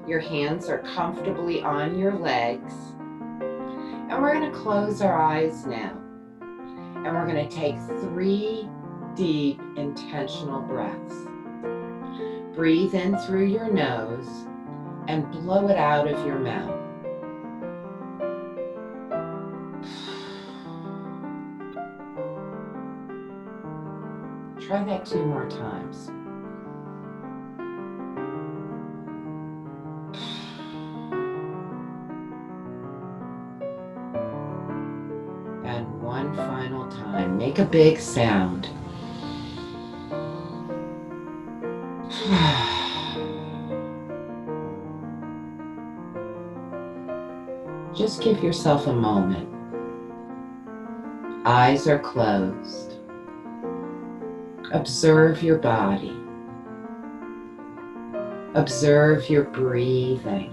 Your hands are comfortably on your legs. And we're going to close our eyes now. And we're going to take 3 deep, intentional breaths. Breathe in through your nose and blow it out of your mouth. Try that 2 more times. And one final time. Make a big sound. Just give yourself a moment. Eyes are closed. Observe your body. Observe your breathing.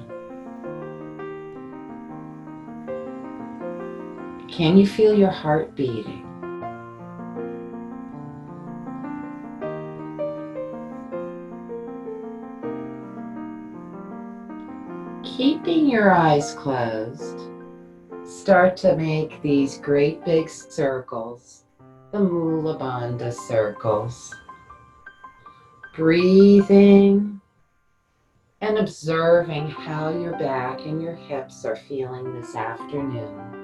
Can you feel your heart beating? Keeping your eyes closed, start to make these great big circles, the Mula Bandha circles. Breathing and observing how your back and your hips are feeling this afternoon.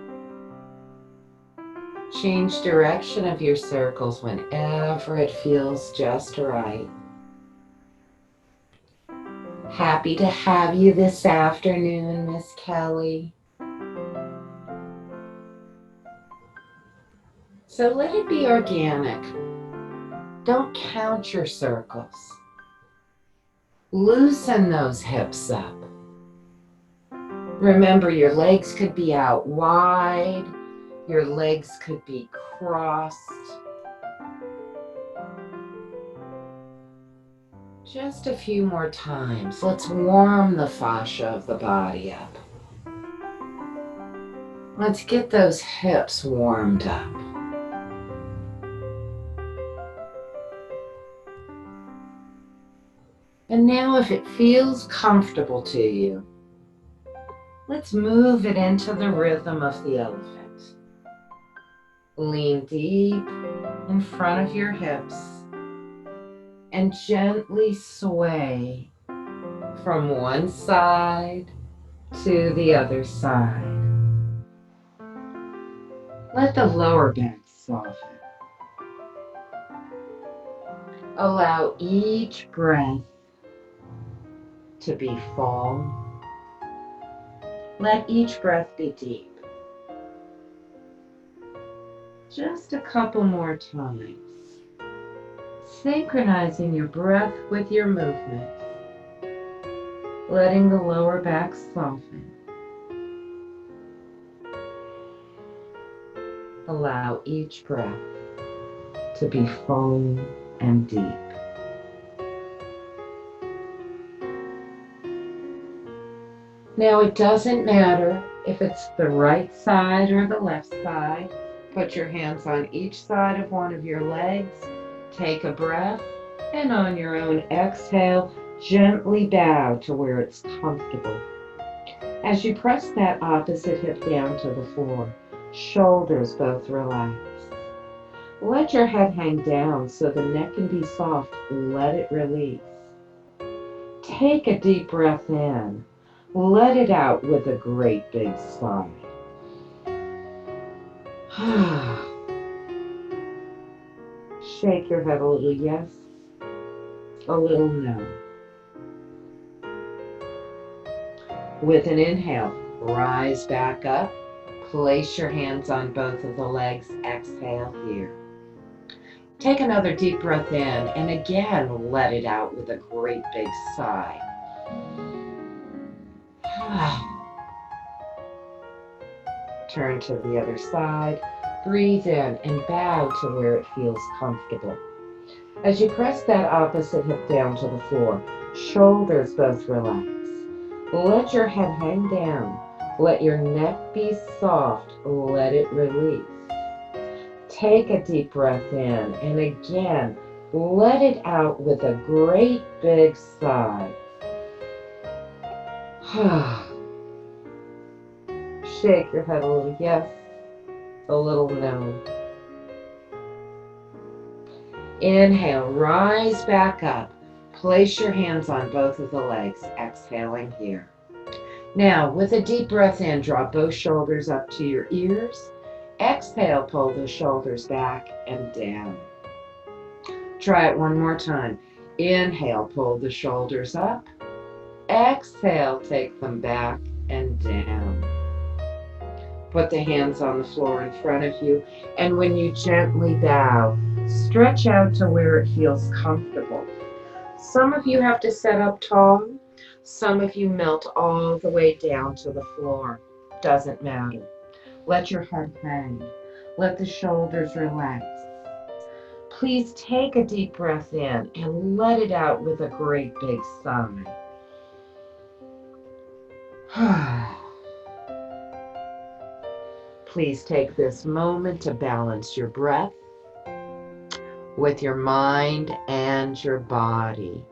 Change direction of your circles whenever it feels just right. Happy to have you this afternoon, Miss Kelly. So let it be organic. Don't count your circles. Loosen those hips up. Remember, your legs could be out wide. Your legs could be crossed. Just a few more times. Let's warm the fascia of the body up. Let's get those hips warmed up. And now, if it feels comfortable to you, let's move it into the rhythm of the elephant. Lean deep in front of your hips and gently sway from one side to the other side. Let the lower back soften. Allow each breath to be full. Let each breath be deep. Just a couple more times. Synchronizing your breath with your movement. Letting the lower back soften. Allow each breath to be full and deep. Now, it doesn't matter if it's the right side or the left side. Put your hands on each side of one of your legs. Take a breath, and on your own exhale, gently bow to where it's comfortable. As you press that opposite hip down to the floor, shoulders both relax. Let your head hang down so the neck can be soft. Let it release. Take a deep breath in. Let it out with a great big sigh. Shake your head a little yes, a little no. With an inhale, rise back up. Place your hands on both of the legs. Exhale here. Take another deep breath in, and again, let it out with a great big sigh. Turn to the other side. Breathe in and bow to where it feels comfortable. As you press that opposite hip down to the floor, shoulders both relax. Let your head hang down. Let your neck be soft. Let it release. Take a deep breath in, and again, let it out with a great big sigh. Shake your head a little yes, a little no. Inhale, rise back up. Place your hands on both of the legs, exhaling here. Now, with a deep breath in, draw both shoulders up to your ears. Exhale, pull the shoulders back and down. Try it one more time. Inhale, pull the shoulders up. Exhale, take them back and down. Put the hands on the floor in front of you, and when you gently bow, stretch out to where it feels comfortable. Some of you have to set up tall. Some of you melt all the way down to the floor. Doesn't matter. Let your head hang. Let the shoulders relax. Please take a deep breath in and let it out with a great big sigh. Please take this moment to balance your breath with your mind and your body.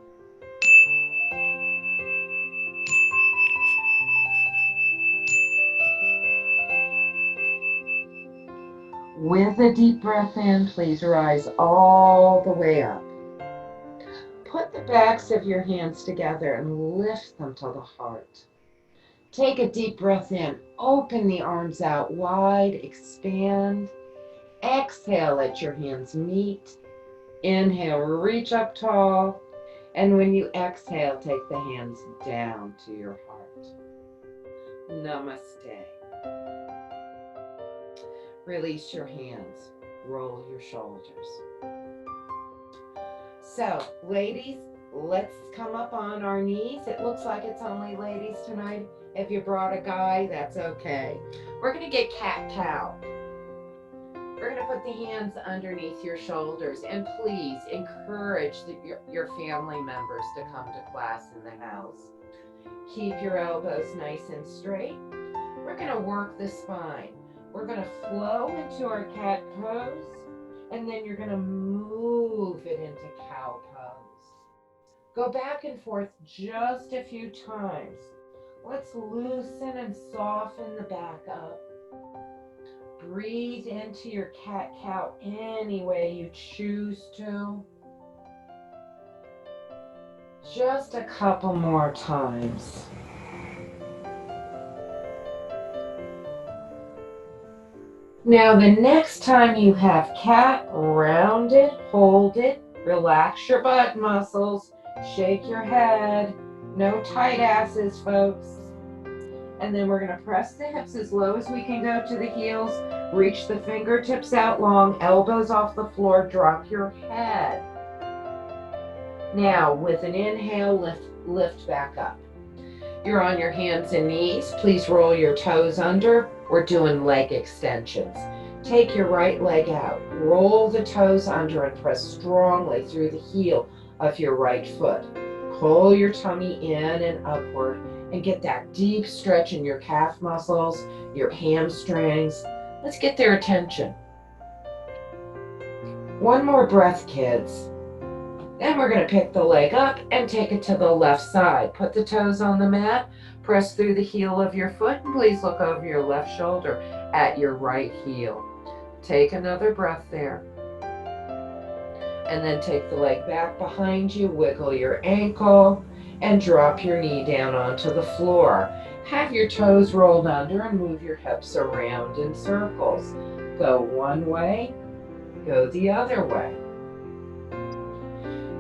With a deep breath in, please rise all the way up. Put the backs of your hands together and lift them to the heart. Take a deep breath in, open the arms out wide, expand. Exhale, let your hands meet. Inhale, reach up tall. And when you exhale, take the hands down to your heart. Namaste. Release your hands. Roll your shoulders. So, ladies, let's come up on our knees. It looks like it's only ladies tonight. If you brought a guy, that's okay. We're going to get cat-cow. We're going to put the hands underneath your shoulders, and please encourage your family members to come to class in the house. Keep your elbows nice and straight. We're going to work the spine. We're going to flow into our cat pose, and then you're going to move it into cow pose. Go back and forth just a few times. Let's loosen and soften the back up. Breathe into your cat-cow any way you choose to. Just a couple more times. Now the next time you have cat, round it, hold it, relax your butt muscles, shake your head. No tight asses, folks. And then we're going to press the hips as low as we can go to the heels. Reach the fingertips out long, elbows off the floor, drop your head. Now with an inhale, lift back up. You're on your hands and knees. Please roll your toes under. We're doing leg extensions. Take your right leg out. Roll the toes under and press strongly through the heel of your right foot. Pull your tummy in and upward and get that deep stretch in your calf muscles, your hamstrings. Let's get their attention. One more breath, kids. Then we're going to pick the leg up and take it to the left side. Put the toes on the mat, press through the heel of your foot, and please look over your left shoulder at your right heel. Take another breath there. And then take the leg back behind you, wiggle your ankle, and drop your knee down onto the floor. Have your toes rolled under and move your hips around in circles. Go one way, go the other way.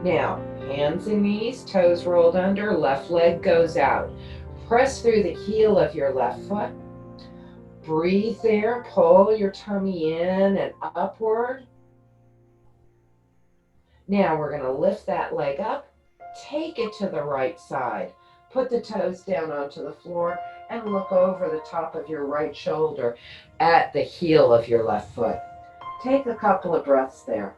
Now, hands and knees, toes rolled under, left leg goes out. Press through the heel of your left foot. Breathe there, pull your tummy in and upward. Now we're going to lift that leg up, take it to the right side. Put the toes down onto the floor and look over the top of your right shoulder at the heel of your left foot. Take a couple of breaths there.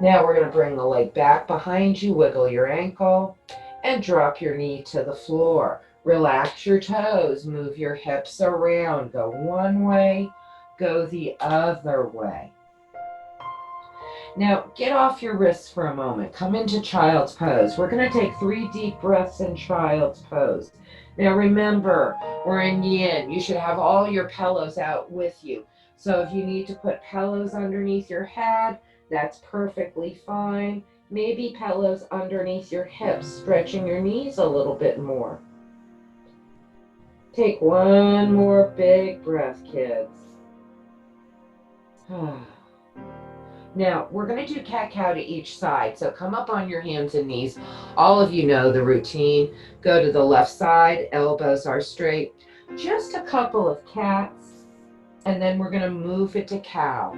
Now we're going to bring the leg back behind you, wiggle your ankle, and drop your knee to the floor. Relax your toes, move your hips around. Go one way, go the other way. Now, get off your wrists for a moment. Come into child's pose. We're going to take 3 deep breaths in child's pose. Now, remember, we're in yin. You should have all your pillows out with you. So if you need to put pillows underneath your head, that's perfectly fine. Maybe pillows underneath your hips, stretching your knees a little bit more. Take one more big breath, kids. Now, we're going to do cat-cow to each side. So come up on your hands and knees. All of you know the routine. Go to the left side, elbows are straight. Just a couple of cats, and then we're going to move it to cow.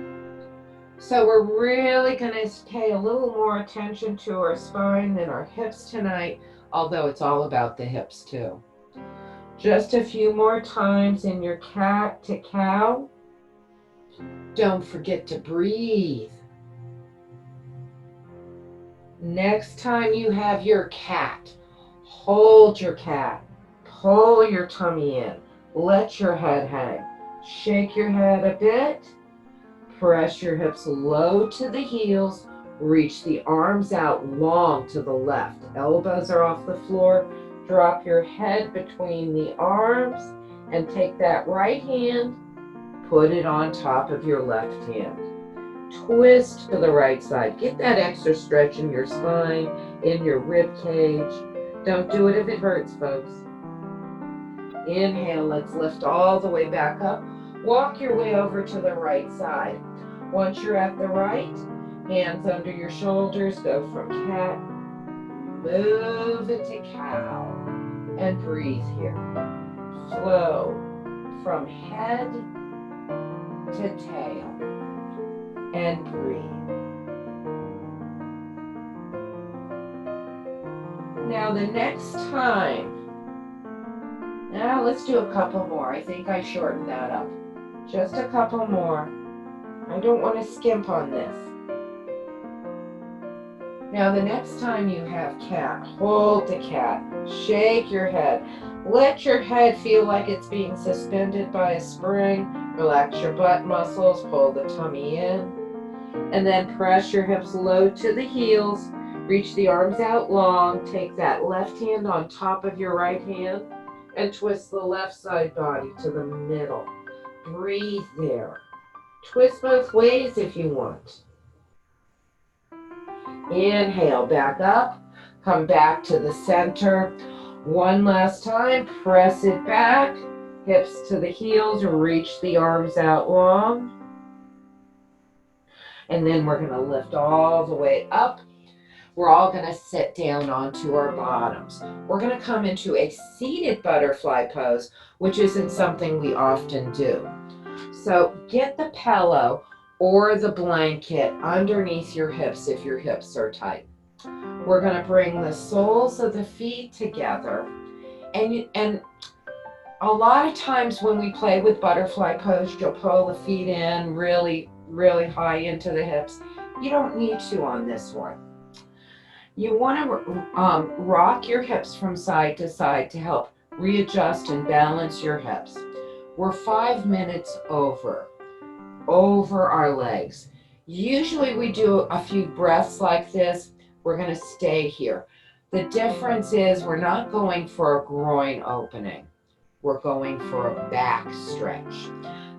So we're really going to pay a little more attention to our spine than our hips tonight, although it's all about the hips too. Just a few more times in your cat to cow. Don't forget to breathe. Next time you have your cat, hold your cat, pull your tummy in, let your head hang, shake your head a bit, press your hips low to the heels, reach the arms out long to the left, elbows are off the floor, drop your head between the arms, and take that right hand, put it on top of your left hand. Twist to the right side. Get that extra stretch in your spine, in your rib cage. Don't do it if it hurts, folks. Inhale, let's lift all the way back up. Walk your way over to the right side. Once you're at the right, hands under your shoulders, go from cat, move it to cow, and breathe here. Flow from head to tail. And breathe. Now the next time, now let's do a couple more. I think I shortened that up. Just a couple more. I don't want to skimp on this. Now the next time you have cat, hold the cat, shake your head. Let your head feel like it's being suspended by a spring. Relax your butt muscles, pull the tummy in. And then press your hips low to the heels, reach the arms out long, take that left hand on top of your right hand, and twist the left side body to the middle. Breathe there. Twist both ways if you want. Inhale, back up, come back to the center. One last time, press it back, hips to the heels, reach the arms out long. And then we're going to lift all the way up. We're all going to sit down onto our bottoms. We're going to come into a seated butterfly pose, which isn't something we often do. So get the pillow or the blanket underneath your hips if your hips are tight. We're going to bring the soles of the feet together. And a lot of times when we play with butterfly pose, you'll pull the feet in really high into the hips. You don't need to on this one. You want to rock your hips from side to side to help readjust and balance your hips. We're 5 minutes over our legs. Usually we do a few breaths like this. We're going to stay here. The difference is we're not going for a groin opening. We're going for a back stretch.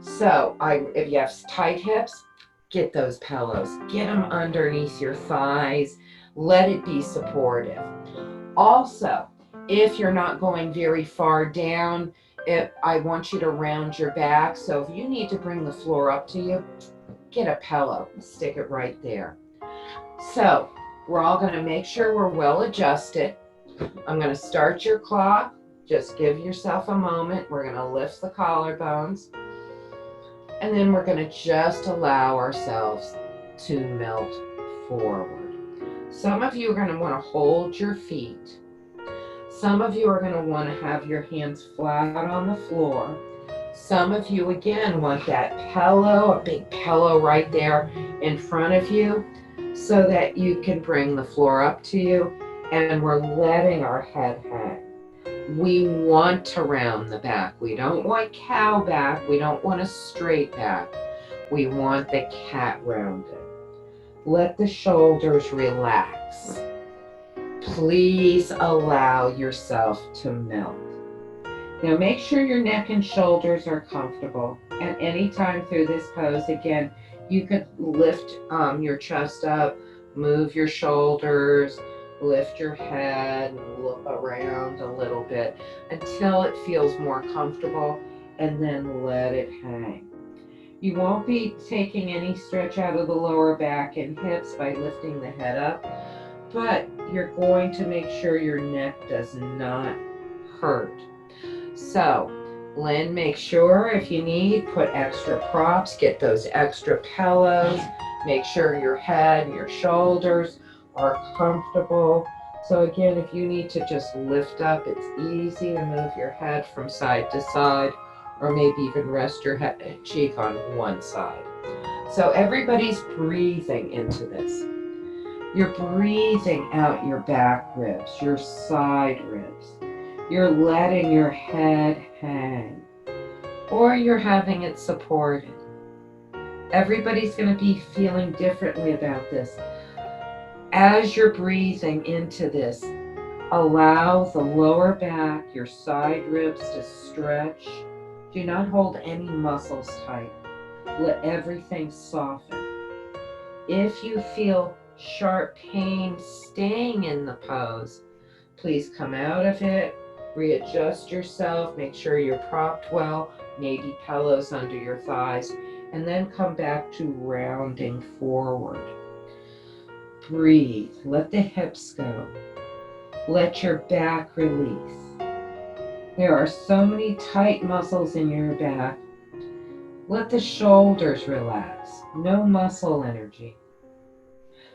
So if you have tight hips, get those pillows. Get them underneath your thighs. Let it be supportive. Also, if you're not going very far down, I want you to round your back. So if you need to bring the floor up to you, get a pillow and stick it right there. So we're all going to make sure we're well adjusted. I'm going to start your clock. Just give yourself a moment. We're going to lift the collarbones. And then we're going to just allow ourselves to melt forward. Some of you are going to want to hold your feet. Some of you are going to want to have your hands flat on the floor. Some of you, again, want that pillow, a big pillow right there in front of you so that you can bring the floor up to you, and we're letting our head hang. We want to round the back. We don't want cow back. We don't want a straight back. We want the cat rounded. Let the shoulders relax. Please allow yourself to melt. Now make sure your neck and shoulders are comfortable. At any time through this pose, again, you could lift your chest up, move your shoulders, lift your head, look around a little bit until it feels more comfortable, and then let it hang. You won't be taking any stretch out of the lower back and hips by lifting the head up, but you're going to make sure your neck does not hurt. So, Lynn, make sure if you need, put extra props, get those extra pillows, make sure your head and your shoulders are comfortable. So again, if you need to just lift up, it's easy to move your head from side to side, or maybe even rest your head and cheek on one side. So everybody's breathing into this. You're breathing out your back ribs, your side ribs. You're letting your head hang, or you're having it supported. Everybody's going to be feeling differently about this. As you're breathing into this, allow the lower back, your side ribs to stretch. Do not hold any muscles tight. Let everything soften. If you feel sharp pain staying in the pose, please come out of it, readjust yourself, make sure you're propped well, maybe pillows under your thighs, and then come back to rounding forward. Breathe, let the hips go, let your back release. There are so many tight muscles in your back. Let the shoulders relax, no muscle energy.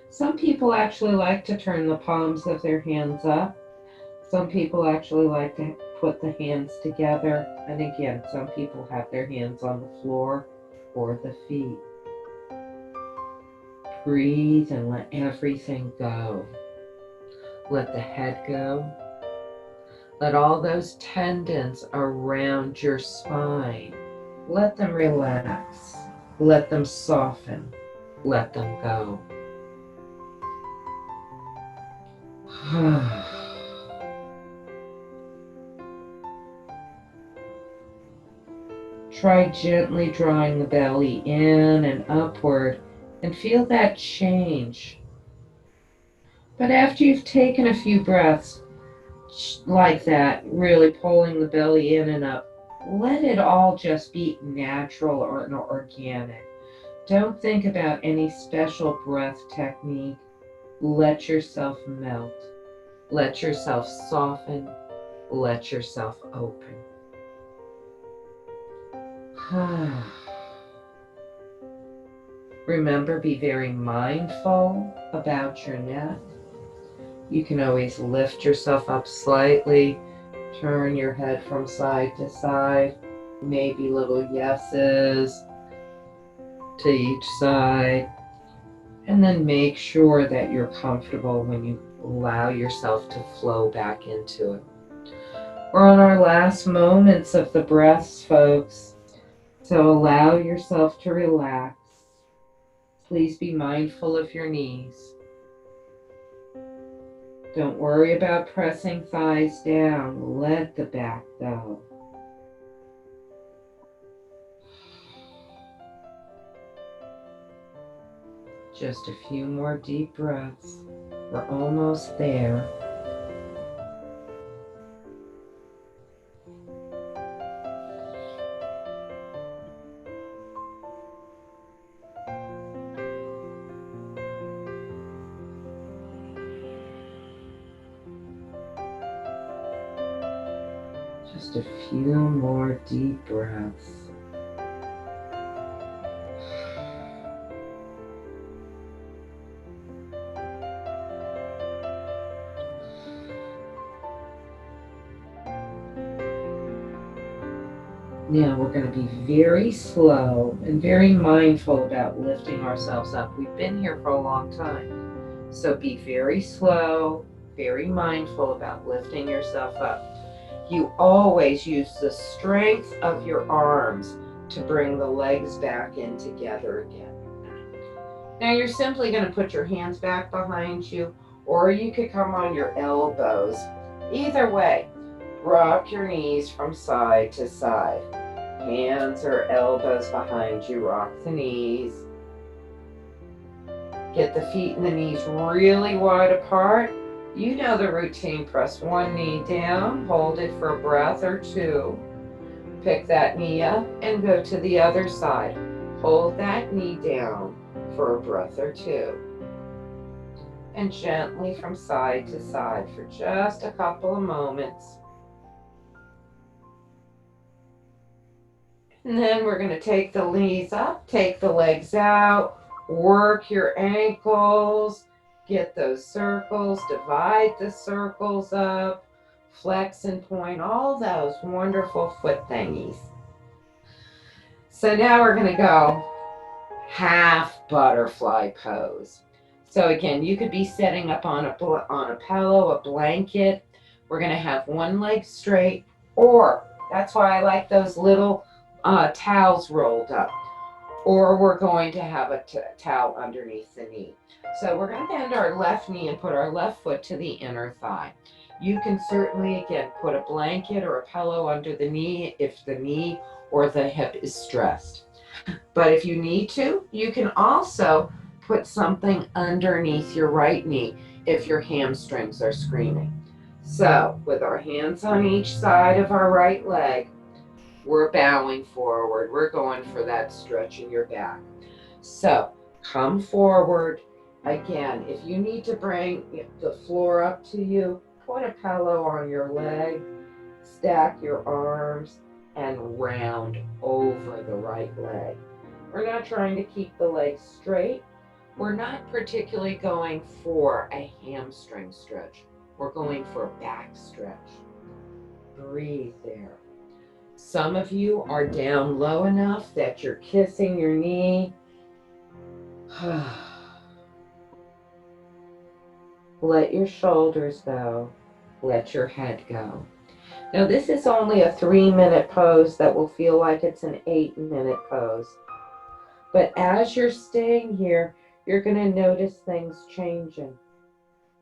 Some people actually like to turn the palms of their hands up. Some people actually like to put the hands together. And again, some people have their hands on the floor or the feet. Breathe and let everything go. Let the head go. Let all those tendons around your spine, let them relax. Let them soften. Let them go. Try gently drawing the belly in and upward and feel that change. But after you've taken a few breaths like that, really pulling the belly in and up, let it all just be natural or organic. Don't think about any special breath technique. Let yourself melt. Let yourself soften. Let yourself open. Remember, be very mindful about your neck. You can always lift yourself up slightly, turn your head from side to side, maybe little yeses to each side, and then make sure that you're comfortable when you allow yourself to flow back into it. We're on our last moments of the breaths, folks, so allow yourself to relax. Please be mindful of your knees. Don't worry about pressing thighs down. Let the back go. Just a few more deep breaths. We're almost there. Just a few more deep breaths. Now we're going to be very slow and very mindful about lifting ourselves up. We've been here for a long time. So be very slow, very mindful about lifting yourself up. You always use the strength of your arms to bring the legs back in together again. Now you're simply going to put your hands back behind you, or you could come on your elbows. Either way, rock your knees from side to side. Hands or elbows behind you, rock the knees. Get the feet and the knees really wide apart. You know the routine. Press one knee down, hold it for a breath or two. Pick that knee up and go to the other side. Hold that knee down for a breath or two. And gently from side to side for just a couple of moments. And then we're going to take the knees up, take the legs out, work your ankles, get those circles, divide the circles up, flex and point, all those wonderful foot thingies. So now we're going to go half butterfly pose. So again, you could be sitting up on a pillow, a blanket. We're going to have one leg straight, or that's why I like those little towels rolled up. Or we're going to have a towel underneath the knee. So we're going to bend our left knee and put our left foot to the inner thigh. You can certainly, again, put a blanket or a pillow under the knee if the knee or the hip is stressed. But if you need to, you can also put something underneath your right knee if your hamstrings are screaming. So with our hands on each side of our right leg, we're bowing forward. We're going for that stretch in your back. So come forward. Again, if you need to bring the floor up to you, put a pillow on your leg, stack your arms, and round over the right leg. We're not trying to keep the legs straight. We're not particularly going for a hamstring stretch. We're going for a back stretch. Breathe there. Some of you are down low enough that you're kissing your knee. Let your shoulders go. Let your head go. Now this is only a 3-minute pose that will feel like it's an 8-minute pose. But as you're staying here, you're going to notice things changing.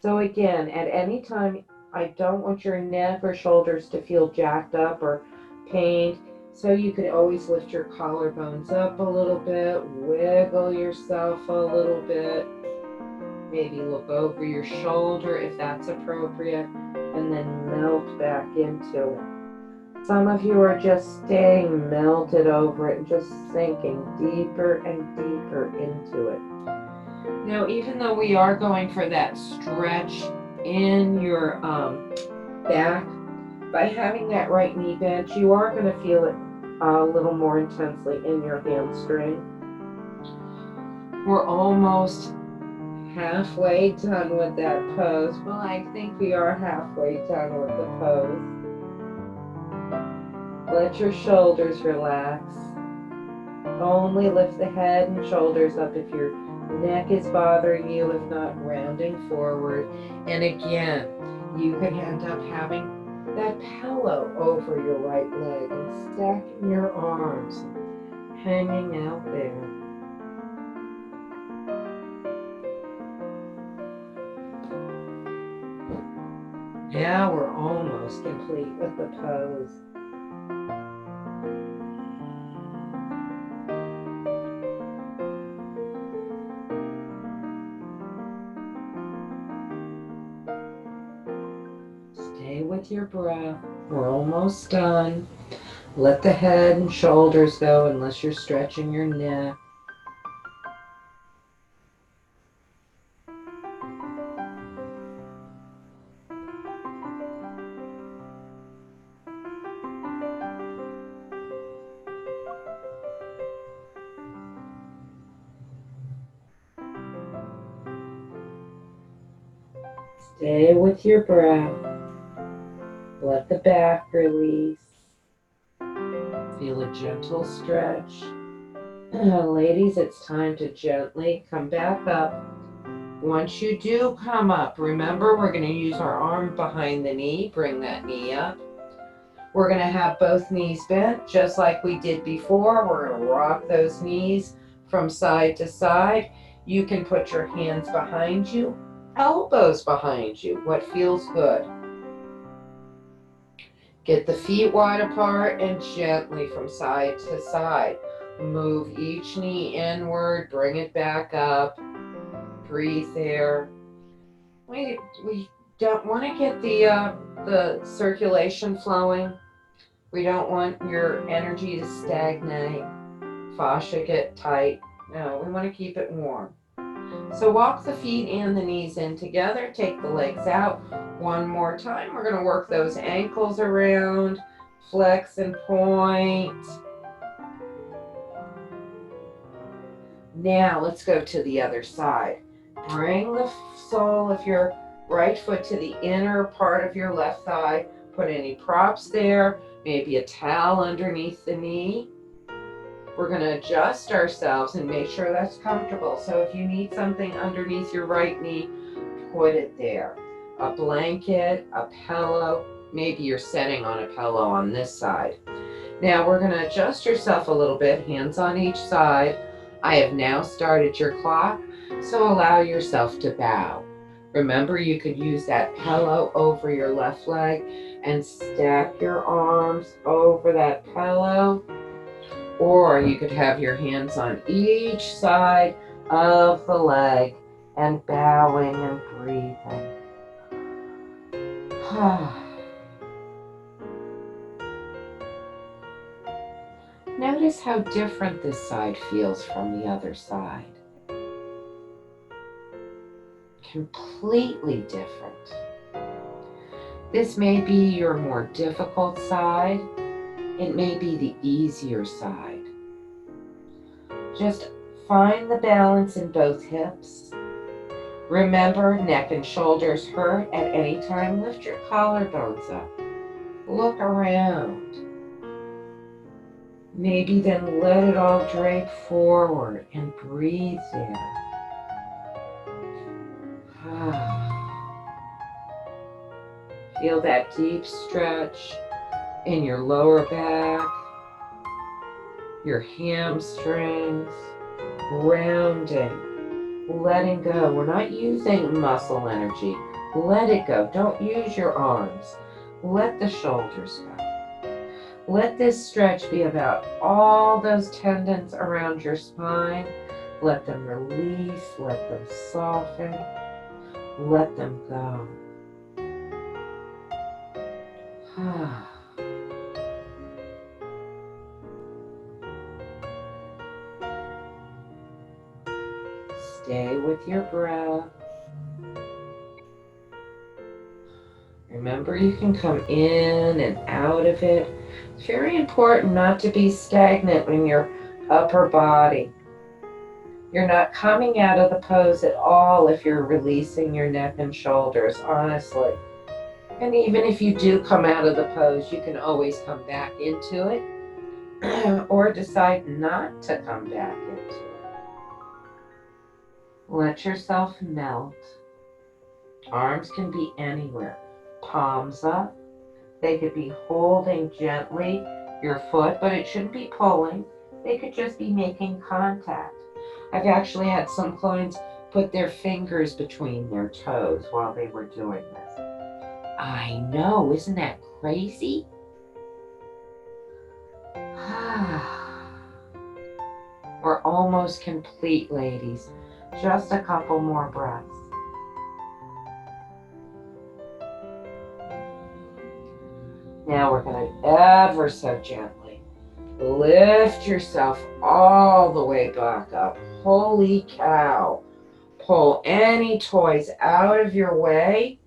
So again, at any time, I don't want your neck or shoulders to feel jacked up or pained. So you could always lift your collarbones up a little bit, wiggle yourself a little bit, maybe look over your shoulder if that's appropriate, and then melt back into it. Some of you are just staying melted over it and just sinking deeper and deeper into it. Now, even though we are going for that stretch in your back, by having that right knee bent, you are going to feel it a little more intensely in your hamstring. We're almost halfway done with that pose. Well, I think we are halfway done with the pose. Let your shoulders relax. Only lift the head and shoulders up if your neck is bothering you, if not rounding forward. And again, you could end up having that pillow over your right leg and stacking your arms, hanging out there. Now we're almost complete with the pose. Stay with your breath. We're almost done. Let the head and shoulders go unless you're stretching your neck. Stay with your breath. Let the back release. Feel a gentle stretch. Ladies, it's time to gently come back up. Once you do come up, remember we're going to use our arm behind the knee. Bring that knee up. We're going to have both knees bent just like we did before. We're going to rock those knees from side to side. You can put your hands behind you, elbows behind you, what feels good. Get the feet wide apart and gently from side to side. Move each knee inward, bring it back up. Breathe there. We don't want to get the circulation flowing. We don't want your energy to stagnate, fascia get tight. No, we want to keep it warm. So walk the feet and the knees in together. Take the legs out. One more time. We're going to work those ankles around. Flex and point. Now let's go to the other side. Bring the sole of your right foot to the inner part of your left thigh. Put any props there, maybe a towel underneath the knee. We're going to adjust ourselves and make sure that's comfortable. So if you need something underneath your right knee, put it there. A blanket, a pillow, maybe you're sitting on a pillow on this side. Now we're going to adjust yourself a little bit, hands on each side. I have now started your clock, so allow yourself to bow. Remember, you could use that pillow over your left leg and stack your arms over that pillow. Or you could have your hands on each side of the leg and bowing and breathing. Notice how different this side feels from the other side. Completely different. This may be your more difficult side. It may be the easier side. Just find the balance in both hips. Remember, neck and shoulders hurt at any time. Lift your collarbones up. Look around. Maybe then let it all drape forward and breathe there. Feel that deep stretch in your lower back, your hamstrings, rounding, letting go. We're not using muscle energy. Let it go. Don't use your arms. Let the shoulders go. Let this stretch be about all those tendons around your spine. Let them release. Let them soften. Let them go. Stay with your breath. Remember, you can come in and out of it. It's very important not to be stagnant in your upper body. You're not coming out of the pose at all if you're releasing your neck and shoulders, honestly. And even if you do come out of the pose, you can always come back into it or decide not to come back into it. Let yourself melt. Arms can be anywhere. Palms up. They could be holding gently your foot, but it shouldn't be pulling. They could just be making contact. I've actually had some clients put their fingers between their toes while they were doing this. I know, isn't that crazy? We're almost complete, ladies. Just a couple more breaths. Now we're going to ever so gently lift yourself all the way back up. Holy cow. Pull any toys out of your way.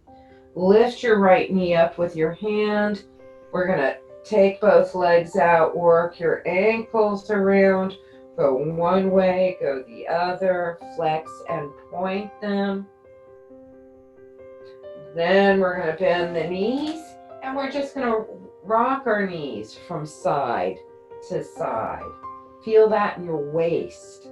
Lift your right knee up with your hand. We're going to take both legs out, work your ankles around. Go one way, go the other, flex and point them. Then we're going to bend the knees and we're just going to rock our knees from side to side. Feel that in your waist.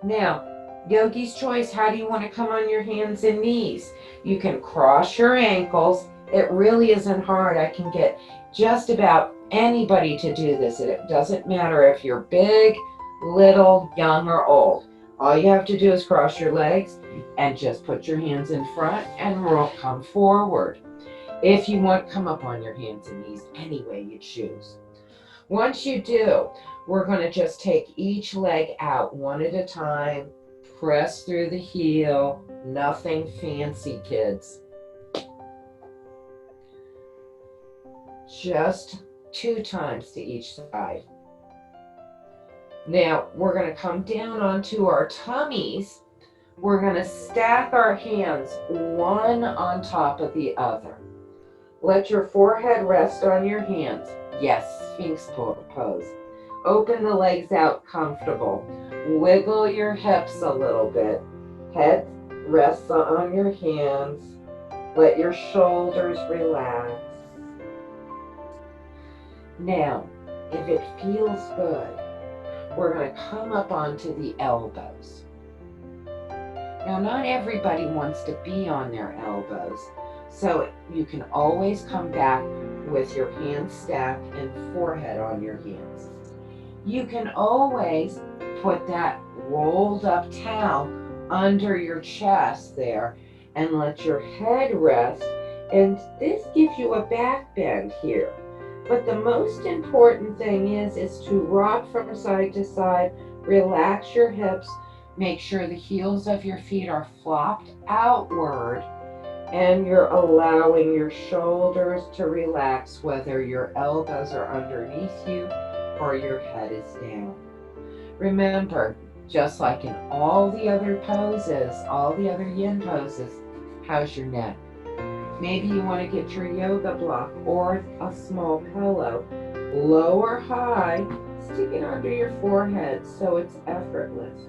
Now, yogi's choice, how do you want to come on your hands and knees? You can cross your ankles. It really isn't hard. I can get just about anybody to do this. It doesn't matter if you're big, little, young, or old. All you have to do is cross your legs and just put your hands in front and come forward. If you want, come up on your hands and knees any way you choose. Once you do, we're going to just take each leg out one at a time, press through the heel, nothing fancy, kids. Just 2 times to each side. Now, we're going to come down onto our tummies. We're going to stack our hands one on top of the other. Let your forehead rest on your hands. Yes, Sphinx pose. Open the legs out comfortable. Wiggle your hips a little bit. Head rests on your hands. Let your shoulders relax. Now, if it feels good, we're going to come up onto the elbows. Now, not everybody wants to be on their elbows, so you can always come back with your hands stacked and forehead on your hands. You can always put that rolled up towel under your chest there and let your head rest, and this gives you a back bend here. But the most important thing is to rock from side to side, relax your hips, make sure the heels of your feet are flopped outward, and you're allowing your shoulders to relax, whether your elbows are underneath you or your head is down. Remember, just like in all the other poses, all the other yin poses, how's your neck? Maybe you want to get your yoga block or a small pillow, low or high, stick it under your forehead so it's effortless.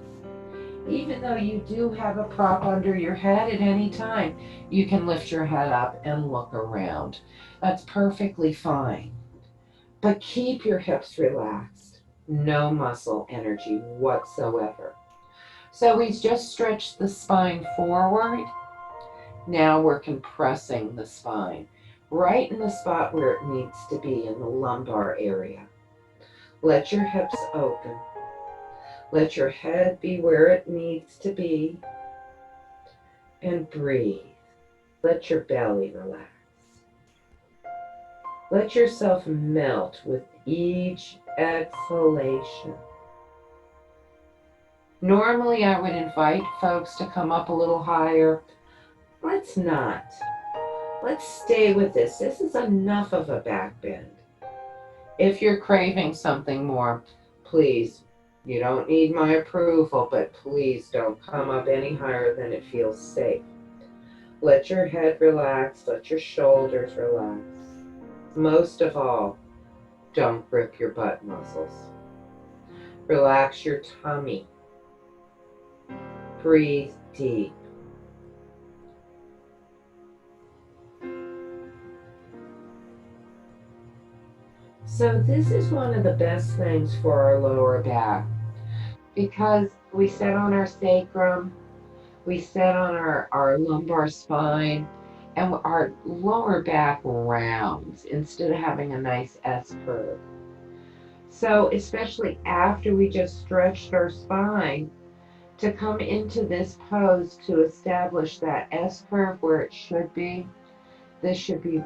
Even though you do have a prop under your head at any time, you can lift your head up and look around. That's perfectly fine. But keep your hips relaxed. No muscle energy whatsoever. So we just stretched the spine forward. Now we're compressing the spine right in the spot where it needs to be, in the lumbar area. Let your hips open. Let your head be where it needs to be. And breathe. Let your belly relax. Let yourself melt with each exhalation. Normally I would invite folks to come up a little higher. Let's not. Let's stay with this. This is enough of a back bend. If you're craving something more, please, you don't need my approval, but please don't come up any higher than it feels safe. Let your head relax, let your shoulders relax. Most of all, don't grip your butt muscles. Relax your tummy. Breathe deep. So this is one of the best things for our lower back, because we sit on our sacrum, we sit on our lumbar spine, and our lower back rounds instead of having a nice S curve. So especially after we just stretched our spine, to come into this pose to establish that S curve where it should be, this should be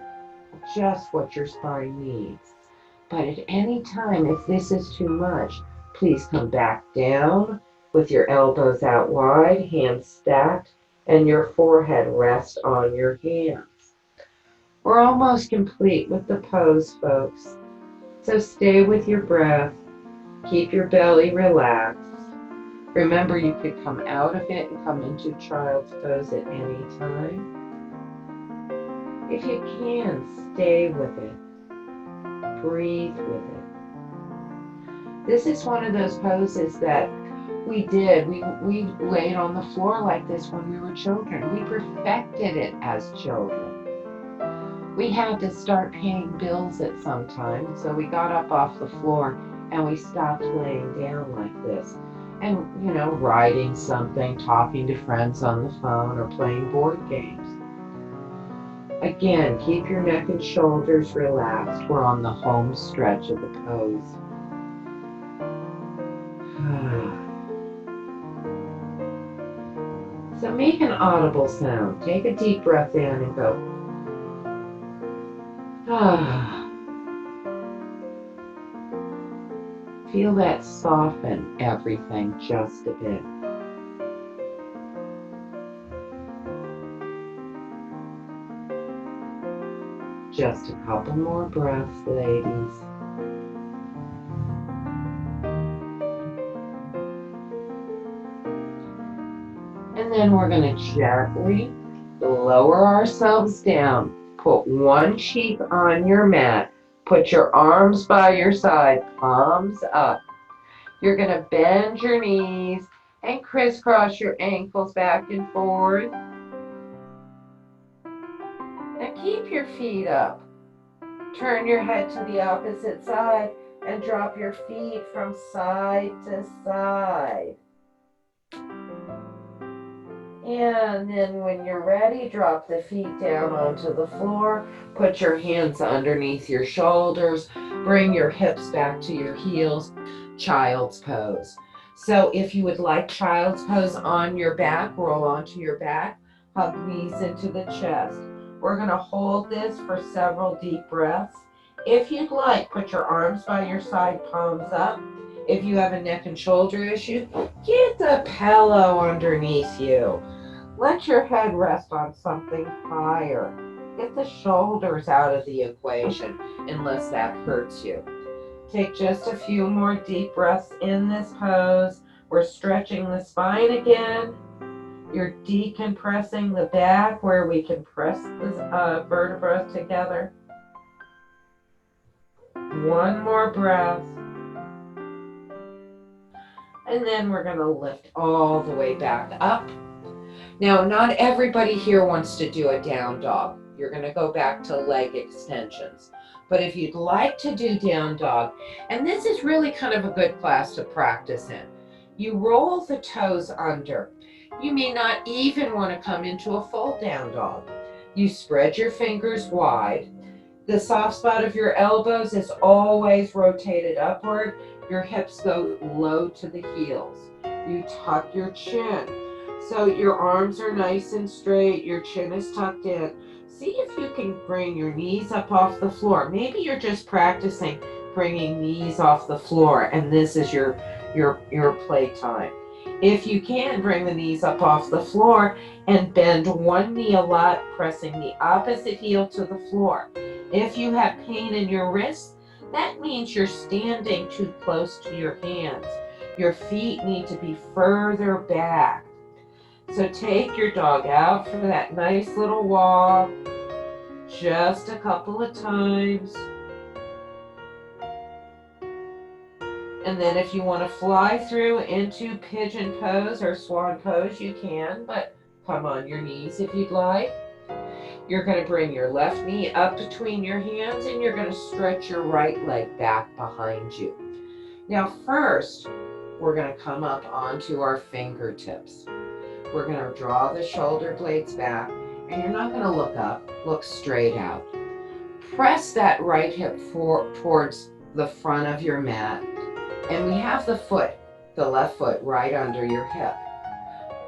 just what your spine needs. But at any time, if this is too much, please come back down with your elbows out wide, hands stacked, and your forehead rest on your hands. We're almost complete with the pose, folks. So stay with your breath. Keep your belly relaxed. Remember, you could come out of it and come into child's pose at any time. If you can, stay with it. Breathe with it. This is one of those poses that we did. We laid on the floor like this when we were children. We perfected it as children. We had to start paying bills at some time, so we got up off the floor and we stopped laying down like this. And, writing something, talking to friends on the phone, or playing board games. Again, keep your neck and shoulders relaxed. We're on the home stretch of the pose. So make an audible sound. Take a deep breath in and go. Feel that soften everything just a bit. Just a couple more breaths, ladies. And then we're going to gently lower ourselves down. Put one cheek on your mat. Put your arms by your side, palms up. You're going to bend your knees and crisscross your ankles back and forth. And keep your feet up. Turn your head to the opposite side and drop your feet from side to side. And then when you're ready, drop the feet down onto the floor. Put your hands underneath your shoulders. Bring your hips back to your heels. Child's pose. So if you would like child's pose on your back, roll onto your back. Hug knees into the chest. We're going to hold this for several deep breaths. If you'd like, put your arms by your side, palms up. If you have a neck and shoulder issue, get the pillow underneath you. Let your head rest on something higher. Get the shoulders out of the equation unless that hurts you. Take just a few more deep breaths in this pose. We're stretching the spine again. You're decompressing the back where we can press the vertebrae together. One more breath. And then we're going to lift all the way back up. Now, not everybody here wants to do a down dog. You're going to go back to leg extensions. But if you'd like to do down dog, and this is really kind of a good class to practice in, you roll the toes under. You may not even want to come into a full down dog. You spread your fingers wide. The soft spot of your elbows is always rotated upward. Your hips go low to the heels. You tuck your chin. So your arms are nice and straight. Your chin is tucked in. See if you can bring your knees up off the floor. Maybe you're just practicing bringing knees off the floor and this is your play time. If you can, bring the knees up off the floor and bend one knee a lot, pressing the opposite heel to the floor. If you have pain in your wrists, that means you're standing too close to your hands. Your feet need to be further back. So take your dog out for that nice little walk, just a couple of times. And then if you want to fly through into pigeon pose or swan pose, you can, but come on your knees if you'd like. You're going to bring your left knee up between your hands and you're going to stretch your right leg back behind you. Now first, we're going to come up onto our fingertips. We're going to draw the shoulder blades back and you're not going to look up, look straight out. Press that right hip towards the front of your mat. And we have the left foot right under your hip.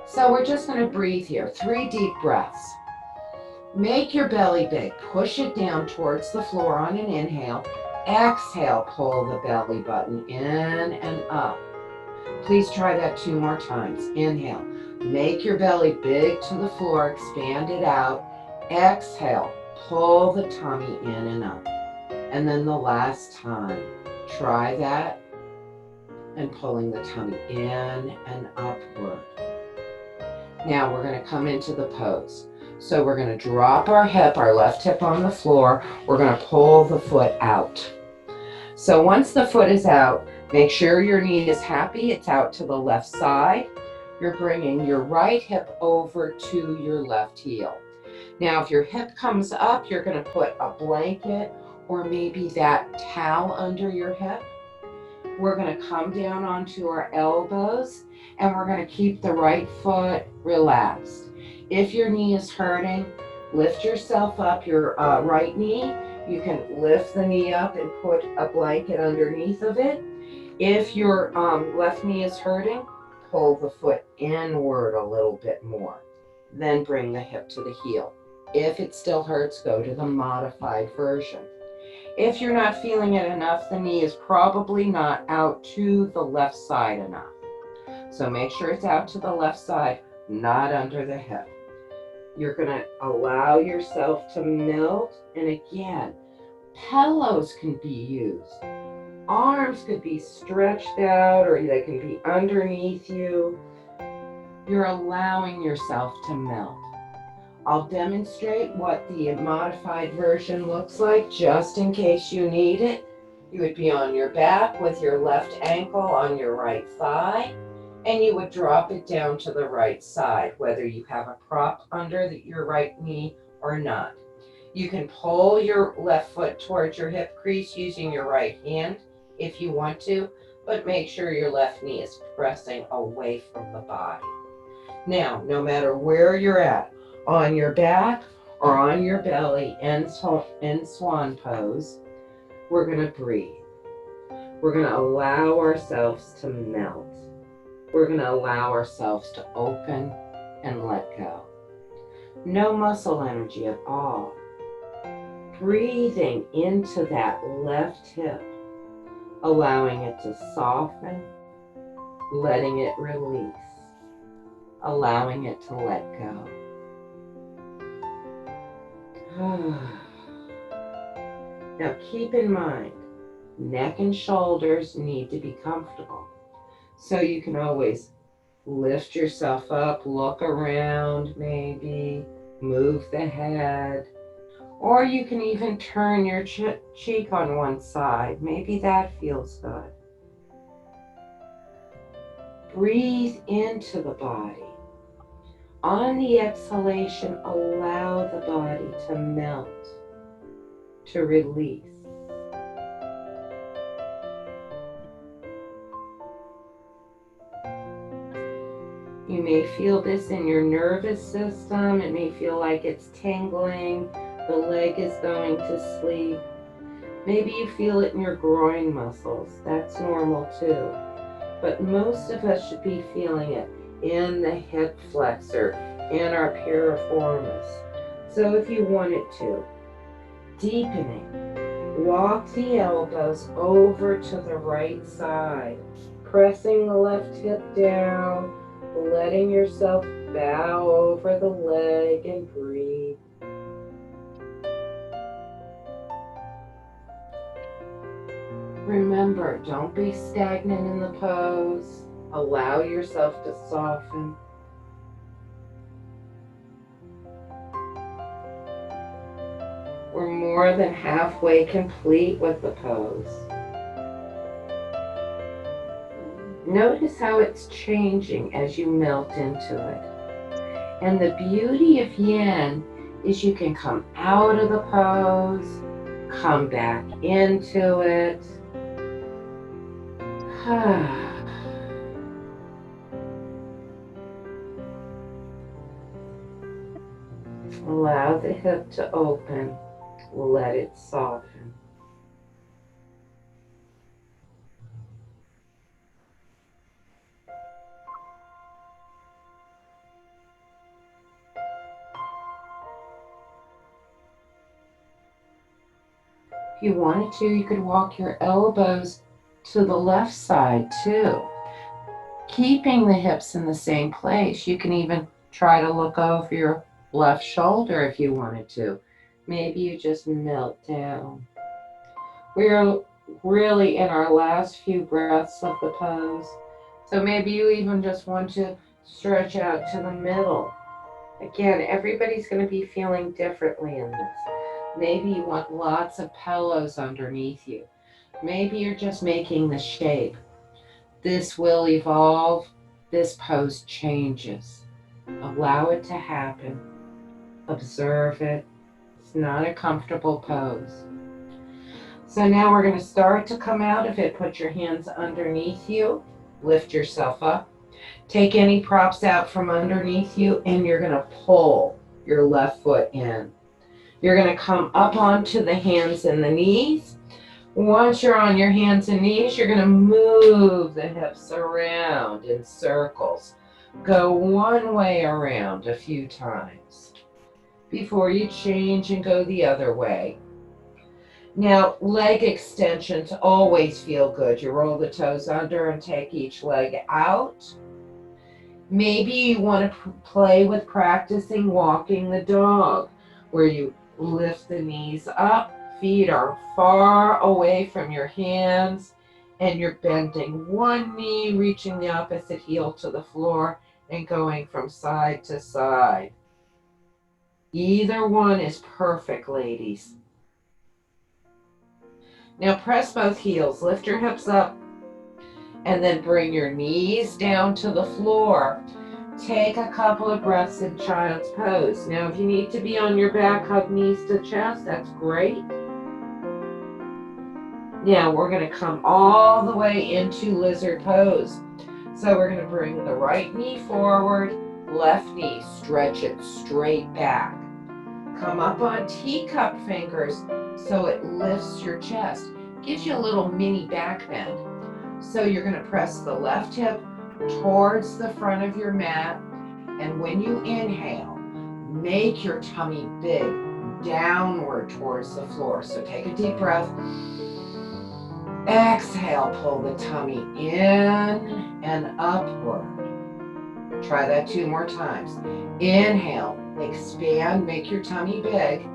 So we're just going to breathe here. 3 deep breaths. Make your belly big. Push it down towards the floor on an inhale. Exhale, pull the belly button in and up. Please try that 2 more times. Inhale. Make your belly big to the floor. Expand it out. Exhale. Pull the tummy in and up. And then the last time. Try that. And pulling the tummy in and upward. Now we're going to come into the pose. So we're going to drop our left hip on the floor. We're going to pull the foot out. So once the foot is out, make sure your knee is happy. It's out to the left side. You're bringing your right hip over to your left heel. Now if your hip comes up, you're going to put a blanket or maybe that towel under your hip. We're going to come down onto our elbows and we're going to keep the right foot relaxed. If your knee is hurting, lift yourself up, your right knee. You can lift the knee up and put a blanket underneath of it. If your left knee is hurting, pull the foot inward a little bit more. Then bring the hip to the heel. If it still hurts, go to the modified version. If you're not feeling it enough, the knee is probably not out to the left side enough. So make sure it's out to the left side, not under the hip. You're going to allow yourself to melt. And again, pillows can be used. Arms could be stretched out or they can be underneath you. You're allowing yourself to melt. I'll demonstrate what the modified version looks like just in case you need it. You would be on your back with your left ankle on your right thigh, and you would drop it down to the right side, whether you have a prop under your right knee or not. You can pull your left foot towards your hip crease using your right hand if you want to, but make sure your left knee is pressing away from the body. Now, no matter where you're at, on your back or on your belly in swan pose, we're going to breathe. We're going to allow ourselves to melt. We're going to allow ourselves to open and let go. No muscle energy at all. Breathing into that left hip, allowing it to soften, letting it release, allowing it to let go. Now keep in mind, neck and shoulders need to be comfortable. So you can always lift yourself up, look around maybe, move the head, or you can even turn your cheek on one side. Maybe that feels good. Breathe into the body. On the exhalation, allow the body to melt, to release. You may feel this in your nervous system. It may feel like it's tingling. The leg is going to sleep. Maybe you feel it in your groin muscles. That's normal too. But most of us should be feeling it in the hip flexor, in our piriformis. So if you wanted to, deepening, walk the elbows over to the right side, pressing the left hip down, letting yourself bow over the leg and breathe. Remember, don't be stagnant in the pose. Allow yourself to soften. We're more than halfway complete with the pose. Notice how it's changing as you melt into it. And the beauty of yin is you can come out of the pose, come back into it. Allow the hip to open, let it soften. If you wanted to, you could walk your elbows to the left side too. Keeping the hips in the same place. You can even try to look over your left shoulder if you wanted to. Maybe you just melt down. We're really in our last few breaths of the pose. So maybe you even just want to stretch out to the middle. Again, everybody's going to be feeling differently in this. Maybe you want lots of pillows underneath you. Maybe you're just making the shape. This will evolve. This pose changes. Allow it to happen. Observe it. It's not a comfortable pose. So now we're going to start to come out of it. Put your hands underneath you. Lift yourself up. Take any props out from underneath you, and you're going to pull your left foot in. You're going to come up onto the hands and the knees. Once you're on your hands and knees, you're going to move the hips around in circles. Go one way around a few times before you change and go the other way. Now, leg extensions always feel good. You roll the toes under and take each leg out. Maybe you want to play with practicing walking the dog, where you lift the knees up, feet are far away from your hands, and you're bending one knee, reaching the opposite heel to the floor, and going from side to side. Either one is perfect, ladies. Now press both heels, lift your hips up, and then bring your knees down to the floor. Take a couple of breaths in child's pose. Now, if you need to be on your back, hug knees to chest, that's great. Now, we're going to come all the way into lizard pose. So we're going to bring the right knee forward, left knee, stretch it straight back. Come up on teacup fingers so it lifts your chest. Gives you a little mini back bend. So you're going to press the left hip towards the front of your mat, and when you inhale, make your tummy big, downward towards the floor. So take a deep breath. Exhale, pull the tummy in and upward. Try that 2 more times. Inhale, expand, make your tummy big.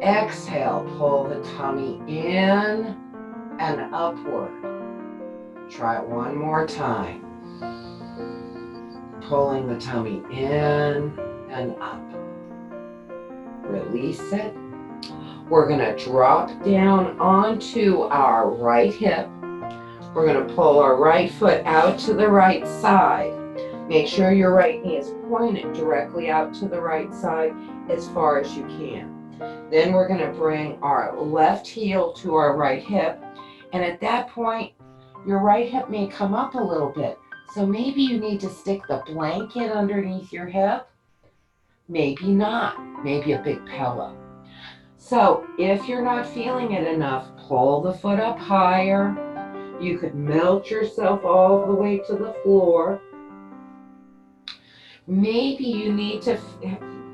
Exhale, pull the tummy in and upward. Try it 1 more time. Pulling the tummy in and up. Release it. We're going to drop down onto our right hip. We're going to pull our right foot out to the right side. Make sure your right knee is pointed directly out to the right side as far as you can. Then we're going to bring our left heel to our right hip. And at that point, your right hip may come up a little bit. So maybe you need to stick the blanket underneath your hip. Maybe not. Maybe a big pillow. So if you're not feeling it enough, pull the foot up higher. You could melt yourself all the way to the floor. Maybe you need to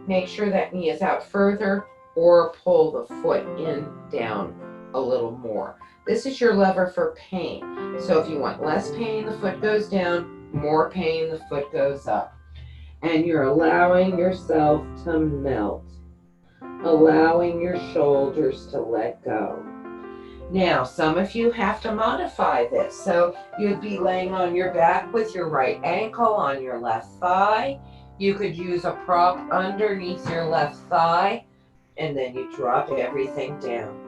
make sure that knee is out further or pull the foot in down a little more. This is your lever for pain. So if you want less pain, the foot goes down. More pain, the foot goes up. And you're allowing yourself to melt. Allowing your shoulders to let go. Now, some of you have to modify this. So you'd be laying on your back with your right ankle on your left thigh. You could use a prop underneath your left thigh, and then you drop everything down.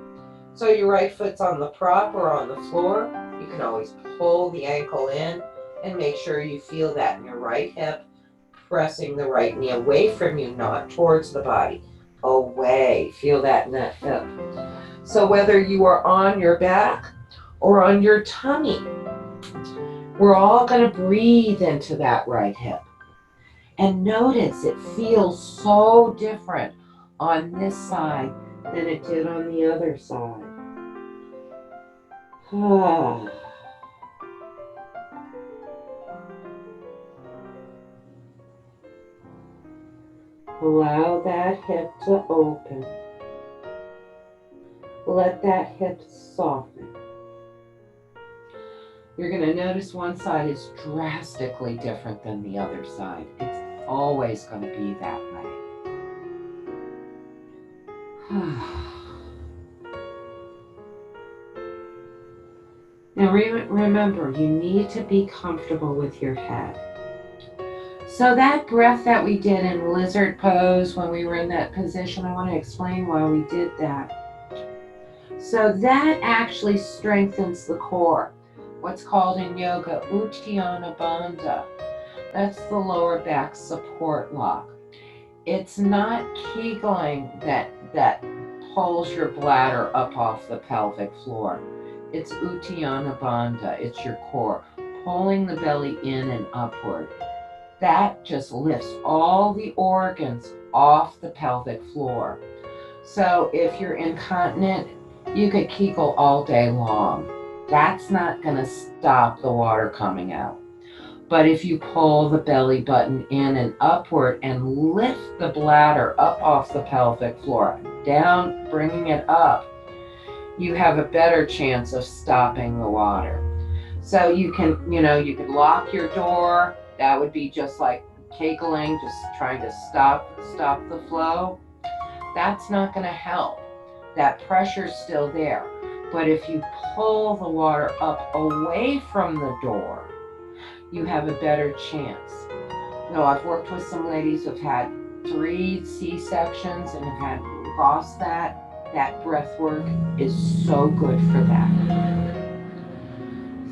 So your right foot's on the prop or on the floor. You can always pull the ankle in and make sure you feel that in your right hip, pressing the right knee away from you, not towards the body. Away. Feel that in that hip. So whether you are on your back or on your tummy, we're all going to breathe into that right hip. And notice it feels so different on this side than it did on the other side. Allow that hip to open. Let that hip soften. You're going to notice one side is drastically different than the other side. It's always going to be that way. Now remember, you need to be comfortable with your head. So that breath that we did in lizard pose when we were in that position, I want to explain why we did that. So that actually strengthens the core. What's called in yoga, Uddiyana Bandha. That's the lower back support lock. It's not kegling that pulls your bladder up off the pelvic floor. It's Uddiyana Bandha. It's your core, pulling the belly in and upward. That just lifts all the organs off the pelvic floor. So if you're incontinent, You could Kegel all day long. That's not going to stop the water coming out. But if you pull the belly button in and upward and lift the bladder up off the pelvic floor, down, bringing it up, you have a better chance of stopping the water. So you can, you could lock your door. That would be just like Kegeling, just trying to stop the flow. That's not going to help. That pressure's still there. But if you pull the water up away from the door, you have a better chance. I've worked with some ladies who've had 3 C-sections and have had lost that. That breath work is so good for that.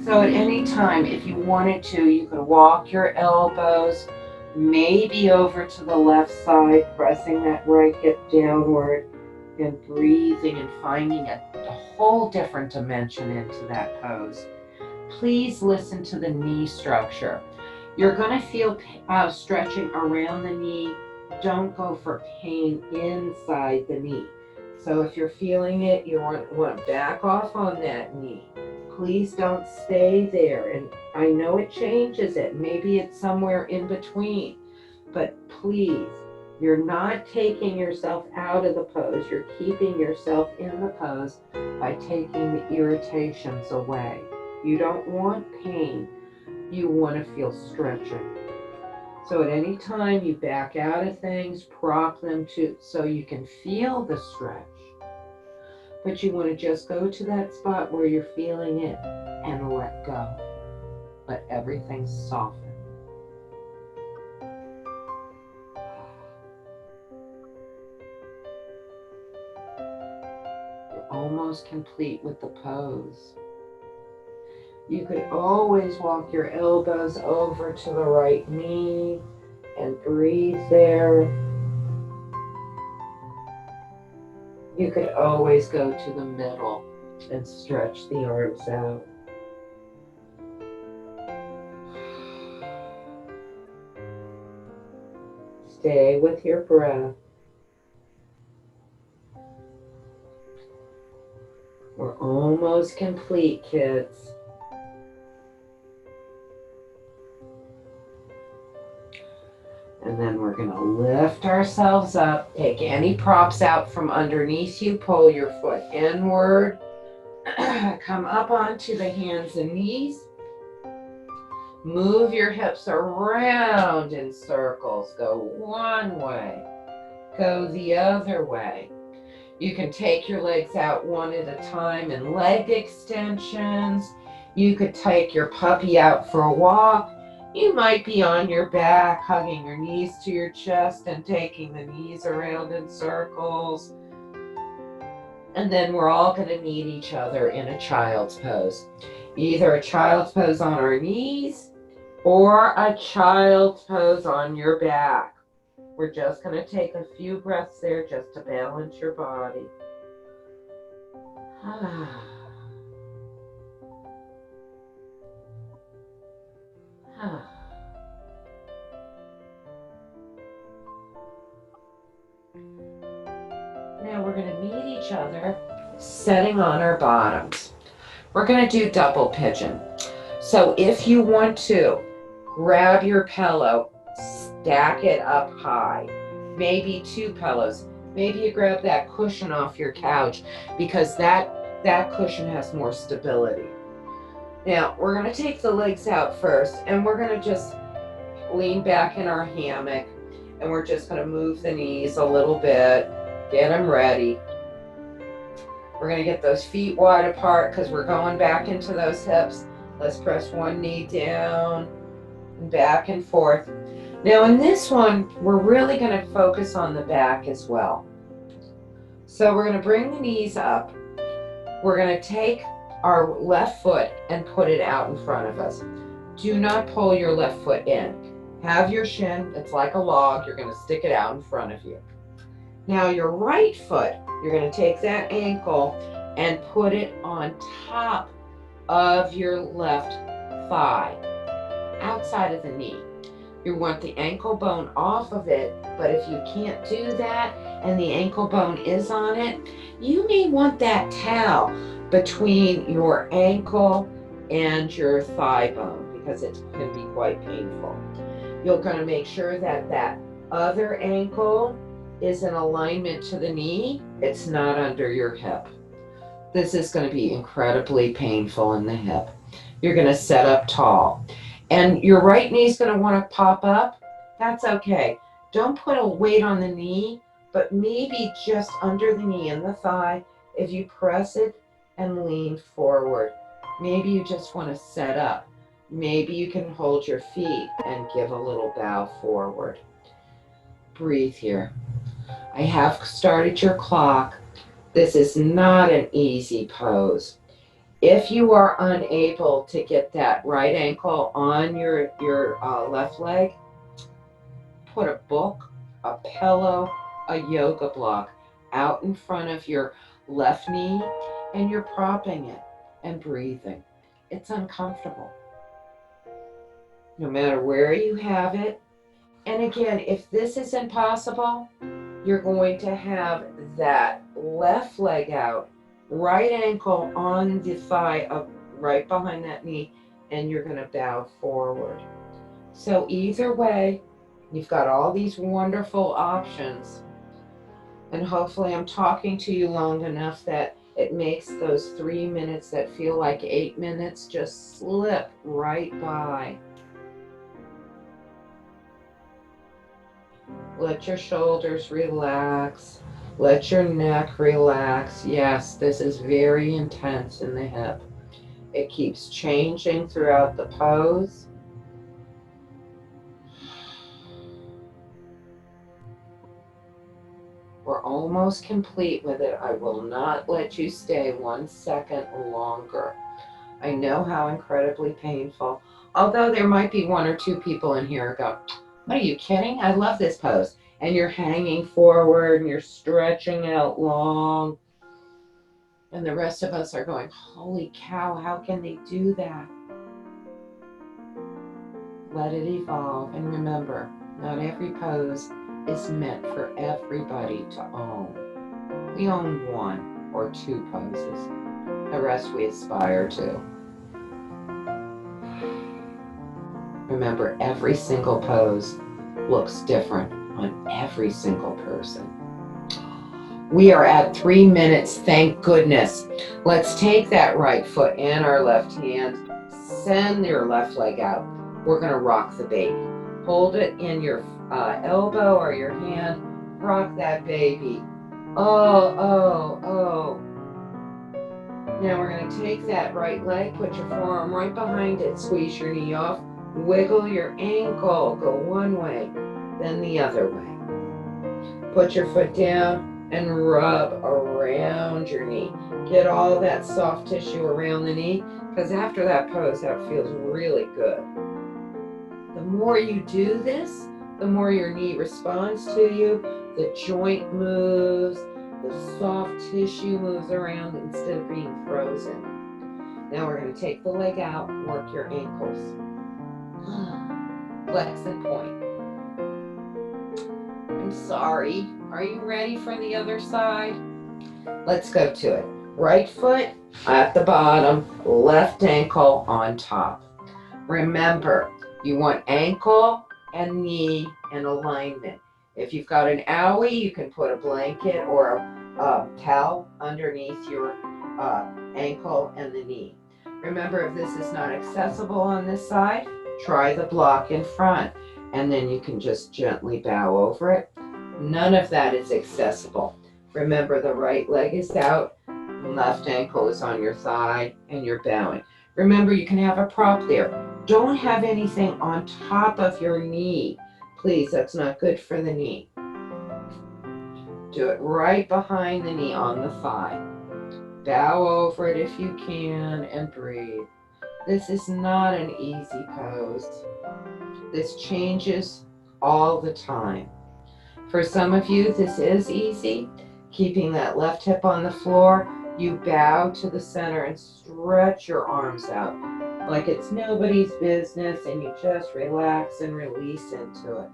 So at any time, if you wanted to, you could walk your elbows maybe over to the left side, pressing that right hip downward and breathing and finding a whole different dimension into that pose. Please listen to the knee structure. You're going to feel stretching around the knee. Don't go for pain inside the knee. So if you're feeling it, you want to back off on that knee. Please don't stay there. And I know it changes it. Maybe it's somewhere in between. But please, you're not taking yourself out of the pose. You're keeping yourself in the pose by taking the irritations away. You don't want pain. You want to feel stretching. So at any time you back out of things, prop them so you can feel the stretch. But you want to just go to that spot where you're feeling it and let go. Let everything soften. You're almost complete with the pose. You could always walk your elbows over to the right knee and breathe there. You could always go to the middle and stretch the arms out. Stay with your breath. We're almost complete, kids. And then we're going to lift ourselves up. Take any props out from underneath you. Pull your foot inward. Come up onto the hands and knees. Move your hips around in circles. Go one way. Go the other way. You can take your legs out one at a time in leg extensions. You could take your puppy out for a walk. You might be on your back, hugging your knees to your chest and taking the knees around in circles. And then we're all going to meet each other in a child's pose. Either a child's pose on our knees or a child's pose on your back. We're just going to take a few breaths there just to balance your body. Now we're going to meet each other sitting on our bottoms. We're going to do double pigeon. So if you want to, grab your pillow, stack it up high, maybe 2 pillows. Maybe you grab that cushion off your couch because that cushion has more stability. Now we're going to take the legs out first and we're going to just lean back in our hammock and we're just going to move the knees a little bit, get them ready. We're going to get those feet wide apart because we're going back into those hips. Let's press one knee down and back and forth. Now in this one, we're really going to focus on the back as well. So we're going to bring the knees up. We're going to take our left foot and put it out in front of us. Do not pull your left foot in. Have your shin, it's like a log, you're going to stick it out in front of you. Now your right foot, you're going to take that ankle and put it on top of your left thigh, outside of the knee. You want the ankle bone off of it, but if you can't do that and the ankle bone is on it, you may want that towel between your ankle and your thigh bone because it can be quite painful. You're going to make sure that that other ankle is in alignment to the knee. It's not under your hip. This is going to be incredibly painful in the hip. You're going to set up tall. And your right knee is going to want to pop up. That's okay. Don't put a weight on the knee, but maybe just under the knee and the thigh, if you press it and lean forward. Maybe you just want to set up. Maybe you can hold your feet and give a little bow forward. Breathe here. I have started your clock. This is not an easy pose. If you are unable to get that right ankle on your left leg, put a book, a pillow, a yoga block out in front of your left knee, and you're propping it and breathing. It's uncomfortable, no matter where you have it. And again, if this is impossible, you're going to have that left leg out, right ankle on the thigh up right behind that knee, and you're going to bow forward. So either way, you've got all these wonderful options. And hopefully I'm talking to you long enough that it makes those 3 minutes that feel like 8 minutes just slip right by. Let your shoulders relax. Let your neck relax. Yes, this is very intense in the hip. It keeps changing throughout the pose. We're almost complete with it. I will not let you stay 1 second longer. I know how incredibly painful. Although there might be 1 or 2 people in here who go, what are you kidding? I love this pose. And you're hanging forward and you're stretching out long. And the rest of us are going, holy cow, how can they do that? Let it evolve. And remember, not every pose is meant for everybody to own. We own 1 or 2 poses. The rest we aspire to. Remember, every single pose looks different on every single person. We are at 3 minutes, thank goodness. Let's take that right foot and our left hand, send your left leg out. We're going to rock the baby. Hold it in your elbow or your hand, rock that baby. Oh, oh, oh. Now we're going to take that right leg, put your forearm right behind it, squeeze your knee off, wiggle your ankle, go one way, then the other way. Put your foot down and rub around your knee. Get all that soft tissue around the knee, because after that pose, that feels really good. The more you do this, the more your knee responds to you, the joint moves, the soft tissue moves around instead of being frozen. Now we're going to take the leg out and work your ankles. Flex and point. I'm sorry. Are you ready for the other side? Let's go to it. Right foot at the bottom, left ankle on top. Remember, you want ankle and knee in alignment. If you've got an owie, you can put a blanket or a towel underneath your ankle and the knee. Remember, if this is not accessible on this side, try the block in front, and then you can just gently bow over it. None of that is accessible. Remember, the right leg is out, left ankle is on your thigh, and you're bowing. Remember, you can have a prop there. Don't have anything on top of your knee. Please, that's not good for the knee. Do it right behind the knee on the thigh. Bow over it if you can and breathe. This is not an easy pose. This changes all the time. For some of you, this is easy. Keeping that left hip on the floor, you bow to the center and stretch your arms out. like it's nobody's business, and you just relax and release into it.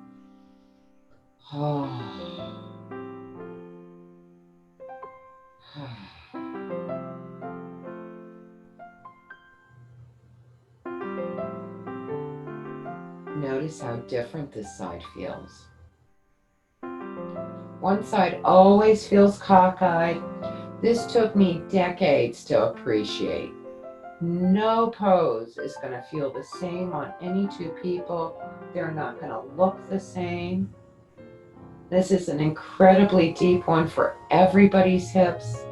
Notice how different this side feels. One side always feels cockeyed. This took me decades to appreciate. No pose is going to feel the same on any two people. They're not going to look the same. This is an incredibly deep one for everybody's hips.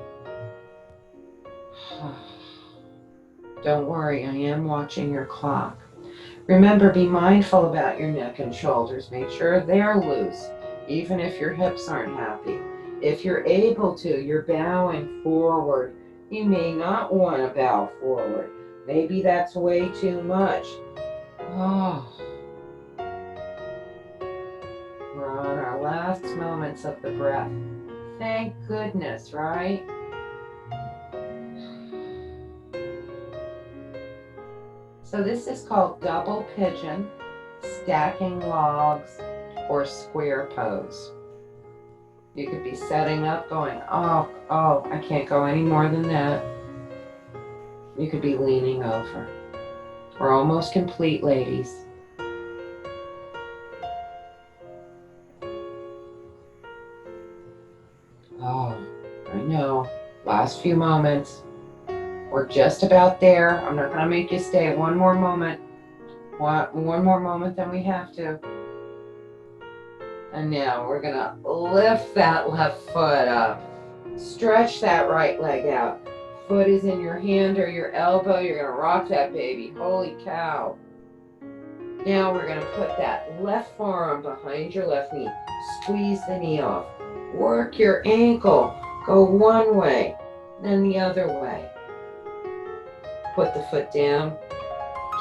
Don't worry, I am watching your clock. Remember, be mindful about your neck and shoulders. Make sure they're loose, even if your hips aren't happy. If you're able to, you're bowing forward. You may not want to bow forward. Maybe that's way too much. We're on our last moments of the breath. Thank goodness, right? So this is called double pigeon, stacking logs, or square pose. You could be setting up going, oh, I can't go any more than that. You could be leaning over. We're almost complete, ladies. Oh, I know. Last few moments. We're just about there. I'm not going to make you stay one more moment. One more moment than we have to. And now we're going to lift that left foot up. Stretch that right leg out. Foot is in your hand or your elbow. You're going to rock that baby. Holy cow. Now we're going to put that left forearm behind your left knee. Squeeze the knee off. Work your ankle. Go one way, then the other way. Put the foot down.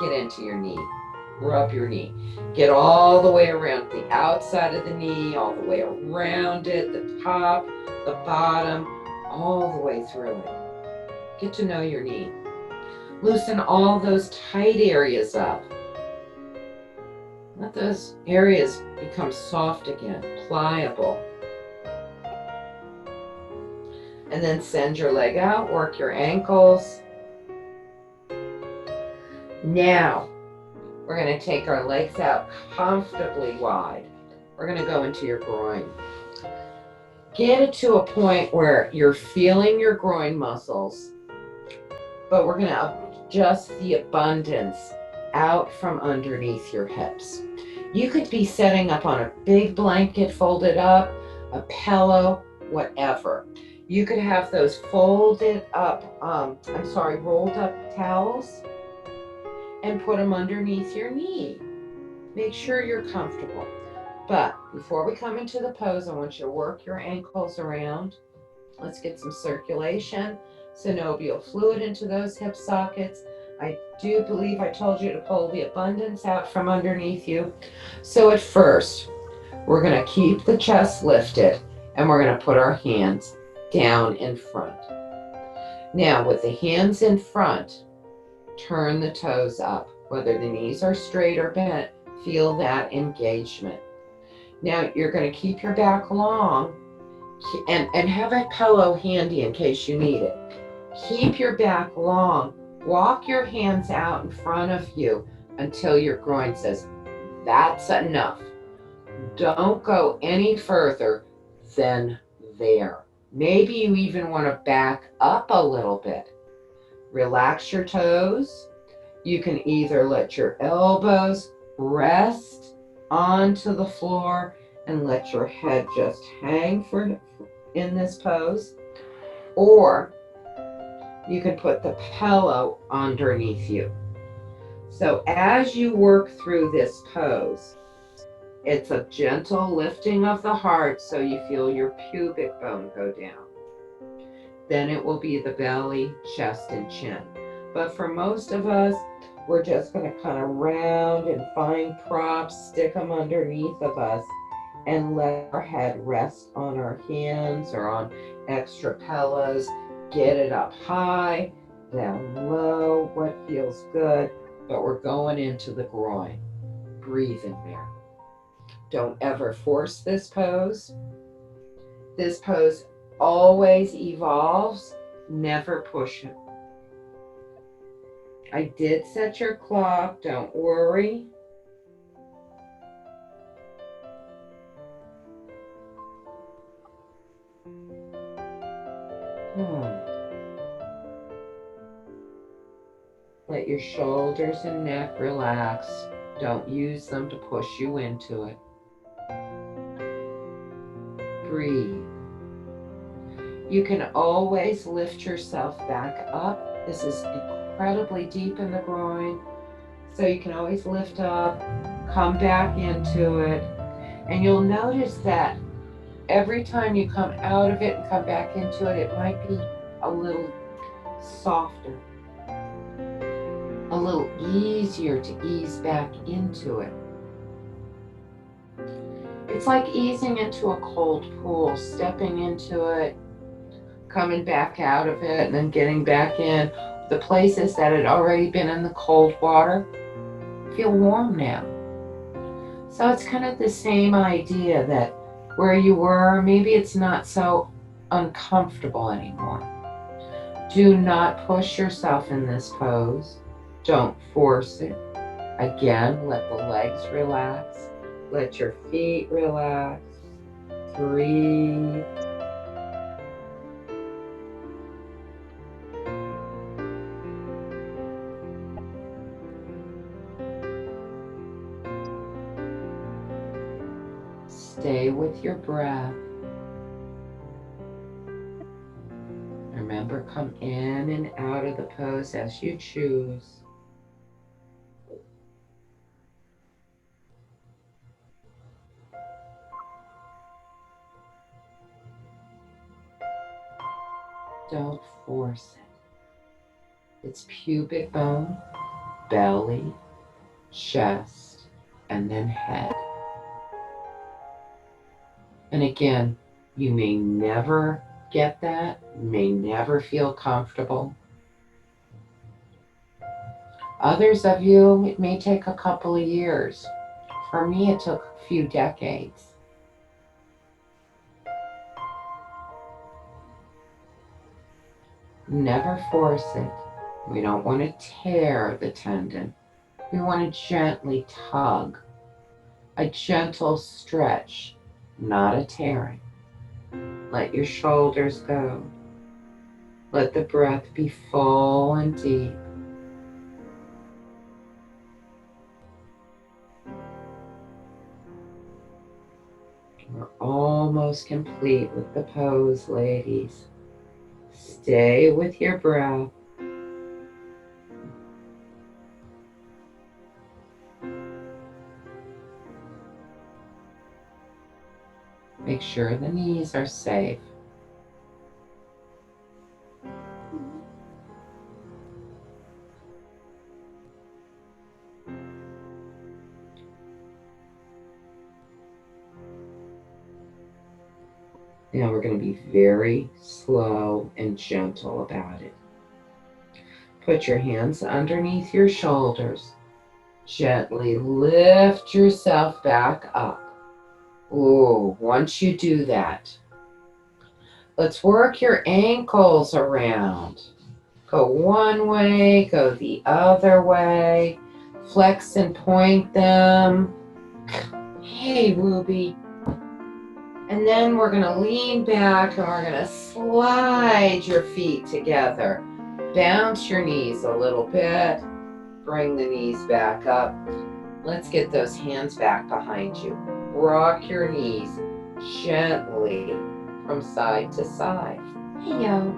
Get into your knee. Rub your knee. Get all the way around the outside of the knee, all the way around it, the top, the bottom, all the way through it. Get to know your knee. Loosen all those tight areas up. Let those areas become soft again, pliable. And then send your leg out, work your ankles. Now, we're going to take our legs out comfortably wide. We're going to go into your groin. Get it to a point where you're feeling your groin muscles, but we're going to adjust the abundance out from underneath your hips. You could be setting up on a big blanket folded up, a pillow, whatever. You could have those folded up, rolled up towels and put them underneath your knee. Make sure you're comfortable. But before we come into the pose, I want you to work your ankles around. Let's get some circulation, synovial fluid into those hip sockets. I do believe I told you to pull the abundance out from underneath you. So at first, we're going to keep the chest lifted and we're going to put our hands down in front. Now with the hands in front, turn the toes up. Whether the knees are straight or bent, feel that engagement. Now you're going to keep your back long and have a pillow handy in case you need it. Keep your back long. Walk your hands out in front of you until your groin says, that's enough. Don't go any further than there. Maybe you even want to back up a little bit. Relax your toes. You can either let your elbows rest onto the floor and let your head just hang in this pose, or you can put the pillow underneath you. So as you work through this pose, it's a gentle lifting of the heart so you feel your pubic bone go down. Then it will be the belly, chest, and chin. But for most of us, we're just going to kind of round and find props, stick them underneath of us, and let our head rest on our hands or on extra pillows. Get it up high, down low, what feels good. but we're going into the groin. Breathe in there. Don't ever force this pose. This pose always evolves. Never push it. I did set your clock, don't worry. Let your shoulders and neck relax. Don't use them to push you into it. Breathe. You can always lift yourself back up. This is incredibly deep in the groin, so you can always lift up, come back into it, and you'll notice that every time you come out of it and come back into it, it might be a little softer, a little easier to ease back into it. It's like easing into a cold pool, stepping into it, coming back out of it, and then getting back in. The places that had already been in the cold water feel warm now. So it's kind of the same idea that where you were, maybe it's not so uncomfortable anymore. Do not push yourself in this pose. Don't force it. Again, let the legs relax. Let your feet relax. Breathe. Stay with your breath. Remember, come in and out of the pose as you choose. Don't force it. It's pubic bone, belly, chest, and then head. And again, you may never get that, may never feel comfortable. Others of you, it may take a couple of years. For me, it took a few decades. Never force it. We don't want to tear the tendon. We want to gently tug. A gentle stretch, not a tearing. Let your shoulders go. Let the breath be full and deep. We're almost complete with the pose, ladies. Stay with your breath. Make sure the knees are safe. Now we're going to be very slow and gentle about it. Put your hands underneath your shoulders. Gently lift yourself back up. Ooh, once you do that, let's work your ankles around. Go one way, go the other way. Flex and point them. Hey, Ruby. And then we're going to lean back and we're going to slide your feet together. Bounce your knees a little bit. Bring the knees back up. Let's get those hands back behind you. Rock your knees gently from side to side. Hey, yo.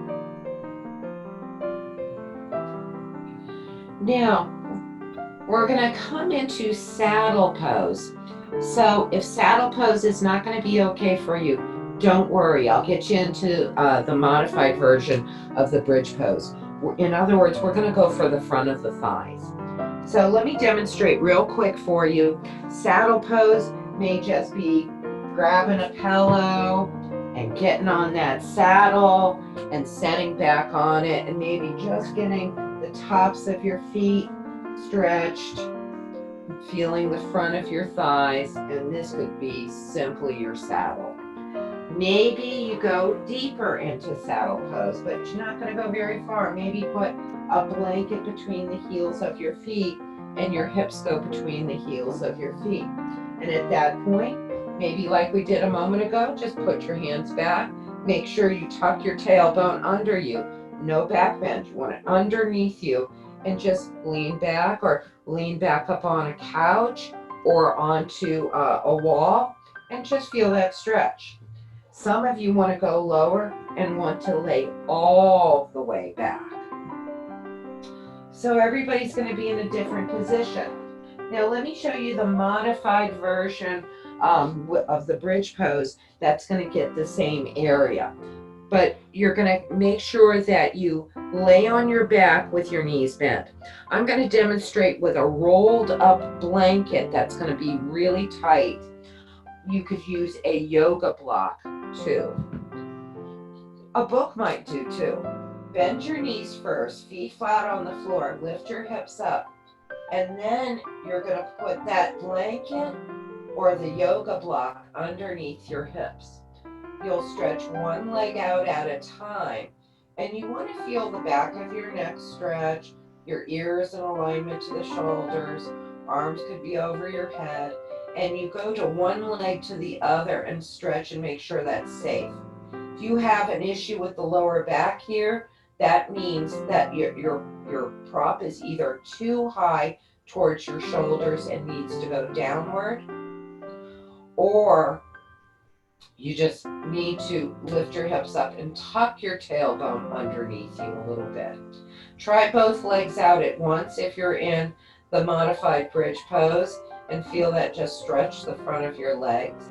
Now, we're going to come into saddle pose. So if saddle pose is not going to be okay for you, don't worry. I'll get you into the modified version of the bridge pose. In other words, we're going to go for the front of the thighs. So let me demonstrate real quick for you. Saddle pose may just be grabbing a pillow and getting on that saddle and setting back on it, and maybe just getting the tops of your feet stretched, feeling the front of your thighs, and this could be simply your saddle. Maybe you go deeper into saddle pose, but you're not going to go very far. Maybe put a blanket between the heels of your feet and your hips go between the heels of your feet. And at that point, maybe like we did a moment ago, just put your hands back. Make sure you tuck your tailbone under you. No back bend. You want it underneath you, and just lean back or lean back up on a couch or onto a wall and just feel that stretch. Some of you want to go lower and want to lay all the way back. So everybody's going to be in a different position. Now let me show you the modified version of the bridge pose that's going to get the same area. But you're going to make sure that you lay on your back with your knees bent. I'm going to demonstrate with a rolled up blanket that's going to be really tight. You could use a yoga block too. A book might do too. Bend your knees first, feet flat on the floor, lift your hips up, and then you're going to put that blanket or the yoga block underneath your hips. You'll stretch one leg out at a time, and you want to feel the back of your neck stretch, your ears in alignment to the shoulders, arms could be over your head, and you go to one leg to the other and stretch and make sure that's safe. If you have an issue with the lower back here, that means that your prop is either too high towards your shoulders and needs to go downward, or you just need to lift your hips up and tuck your tailbone underneath you a little bit. Try both legs out at once if you're in the modified bridge pose, and feel that just stretch the front of your legs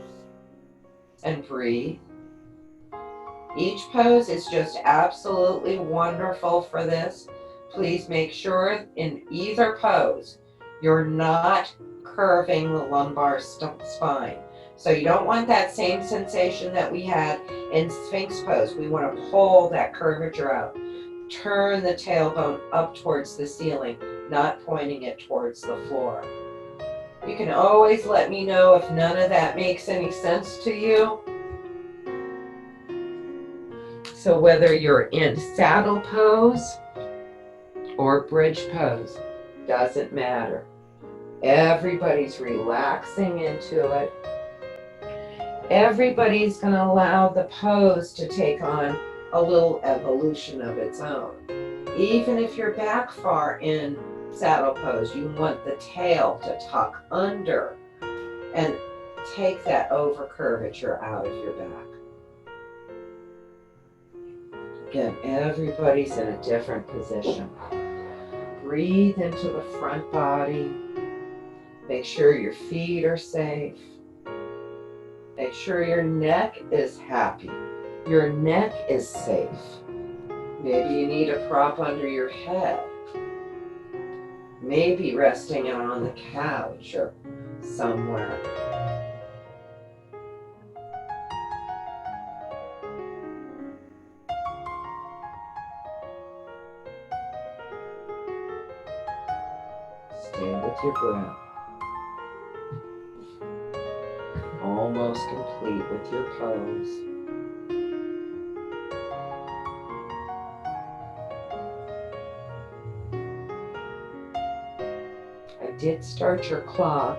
and breathe. Each pose is just absolutely wonderful for this. Please make sure in either pose you're not curving the lumbar spine. So you don't want that same sensation that we had in Sphinx pose. We want to pull that curvature out. Turn the tailbone up towards the ceiling, not pointing it towards the floor. You can always let me know if none of that makes any sense to you. So whether you're in saddle pose or bridge pose, doesn't matter. Everybody's relaxing into it. Everybody's going to allow the pose to take on a little evolution of its own. Even if you're back far in saddle pose, you want the tail to tuck under and take that over curvature out of your back. Again, everybody's in a different position. Breathe into the front body. Make sure your feet are safe. Make sure your neck is happy. Your neck is safe. Maybe you need a prop under your head. Maybe resting it on the couch or somewhere. Stay with your breath. Almost complete with your pose. I did start your clock.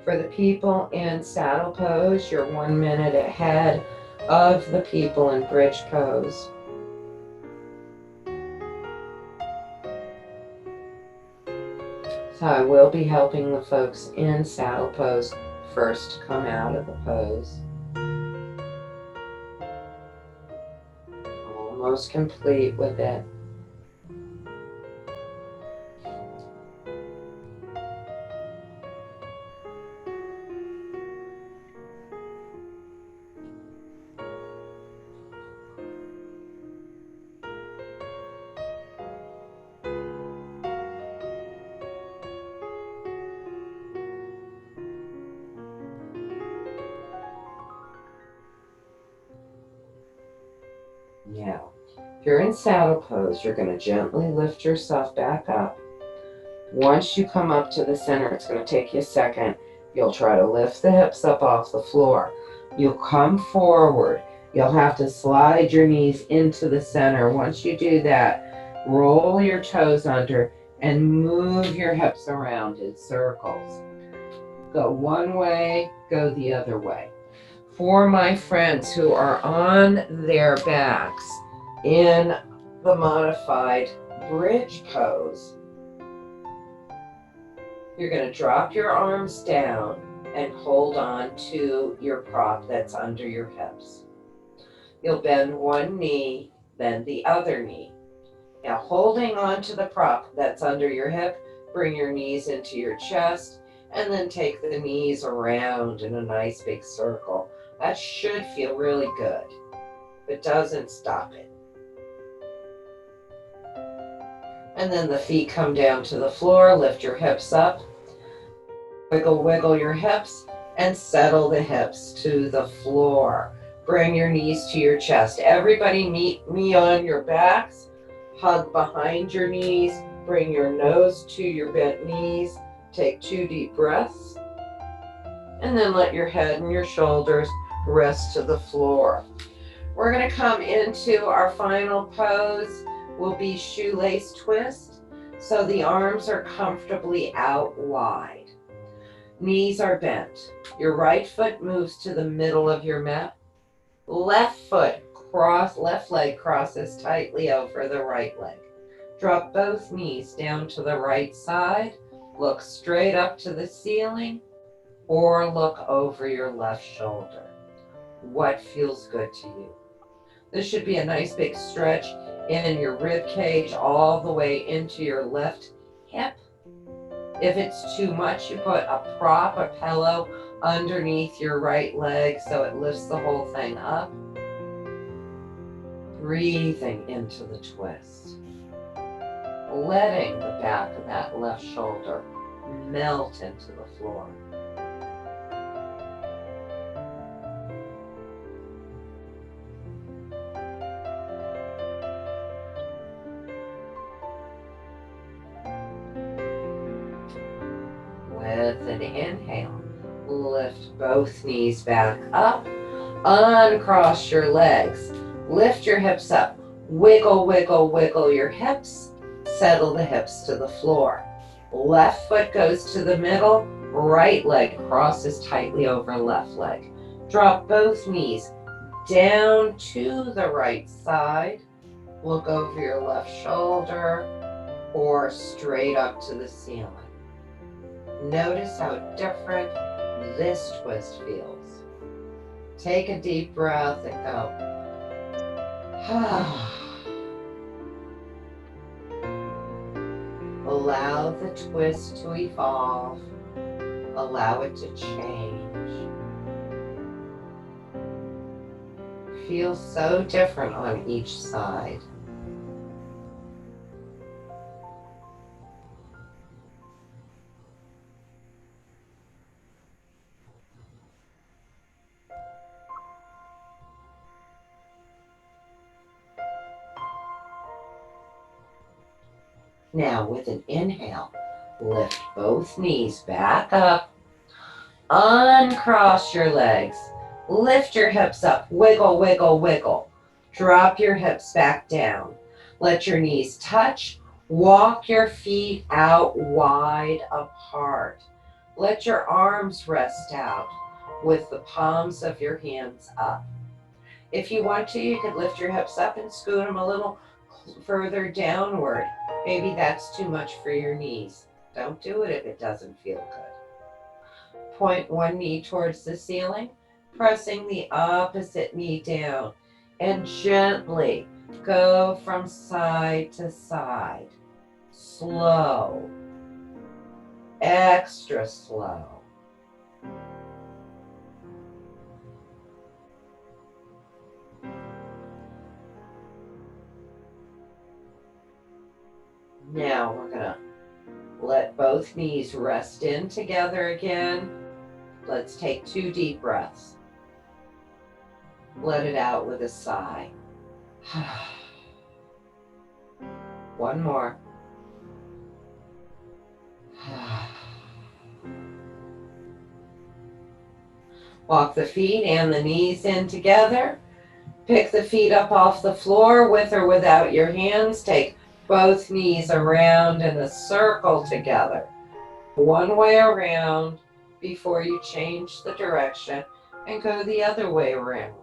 For the people in saddle pose, you're 1 minute ahead of the people in bridge pose. So I will be helping the folks in saddle pose first to come out of the pose. Almost complete with it. Now, if you're in saddle pose, you're going to gently lift yourself back up. Once you come up to the center, it's going to take you a second. You'll try to lift the hips up off the floor. You'll come forward. You'll have to slide your knees into the center. Once you do that, roll your toes under and move your hips around in circles. Go one way, go the other way. For my friends who are on their backs in the modified bridge pose, you're going to drop your arms down and hold on to your prop that's under your hips. You'll bend one knee, then the other knee. Now, holding on to the prop that's under your hip, bring your knees into your chest, and then take the knees around in a nice big circle. That should feel really good, but doesn't stop it. And then the feet come down to the floor, lift your hips up, wiggle your hips, and settle the hips to the floor. Bring your knees to your chest. Everybody meet me on your backs. Hug behind your knees. Bring your nose to your bent knees. Take 2 deep breaths. And then let your head and your shoulders rest to the floor. We're going to come into our final pose. Will be shoelace twist. So the arms are comfortably out wide. Knees are bent. Your right foot moves to the middle of your mat. Left leg crosses tightly over the right leg. Drop both knees down to the right side. Look straight up to the ceiling or look over your left shoulder. What feels good to you? This should be a nice big stretch in your rib cage all the way into your left hip. If it's too much, you put a prop, a pillow underneath your right leg so it lifts the whole thing up. Breathing into the twist. Letting the back of that left shoulder melt into the floor. With an inhale, lift both knees back up, uncross your legs, lift your hips up, wiggle your hips, settle the hips to the floor. Left foot goes to the middle, right leg crosses tightly over left leg. Drop both knees down to the right side, look over your left shoulder or straight up to the ceiling. Notice how different this twist feels. Take a deep breath and go. Allow the twist to evolve. Allow it to change. Feels so different on each side. Now with an inhale, lift both knees back up, uncross your legs, lift your hips up, wiggle. Drop your hips back down. Let your knees touch, walk your feet out wide apart. Let your arms rest out with the palms of your hands up. If you want to, you could lift your hips up and scoot them a little further downward. Maybe that's too much for your knees. Don't do it if it doesn't feel good. Point one knee towards the ceiling, pressing the opposite knee down, and gently go from side to side. Slow, extra slow. Now we're gonna let both knees rest in together again. Let's take 2 deep breaths. Let it out with a sigh. One more. Walk the feet and the knees in together. Pick the feet up off the floor with or without your hands. Take both knees around in a circle together. One way around before you change the direction and go the other way around.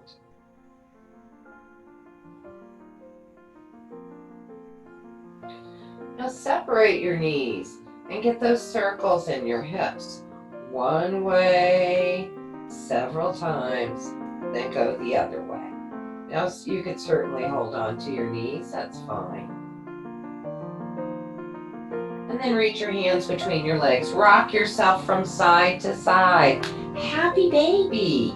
Now separate your knees and get those circles in your hips. One way, several times, then go the other way. Now you could certainly hold on to your knees, that's fine. And then reach your hands between your legs. Rock yourself from side to side. Happy baby.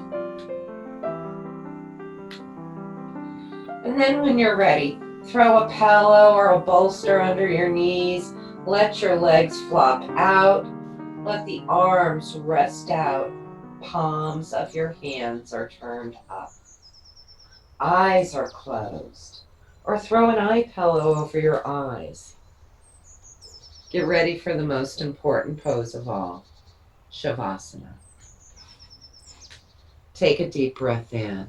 And then when you're ready, throw a pillow or a bolster under your knees. Let your legs flop out. Let the arms rest out. Palms of your hands are turned up. Eyes are closed. Or throw an eye pillow over your eyes. Get ready for the most important pose of all, Shavasana. Take a deep breath in.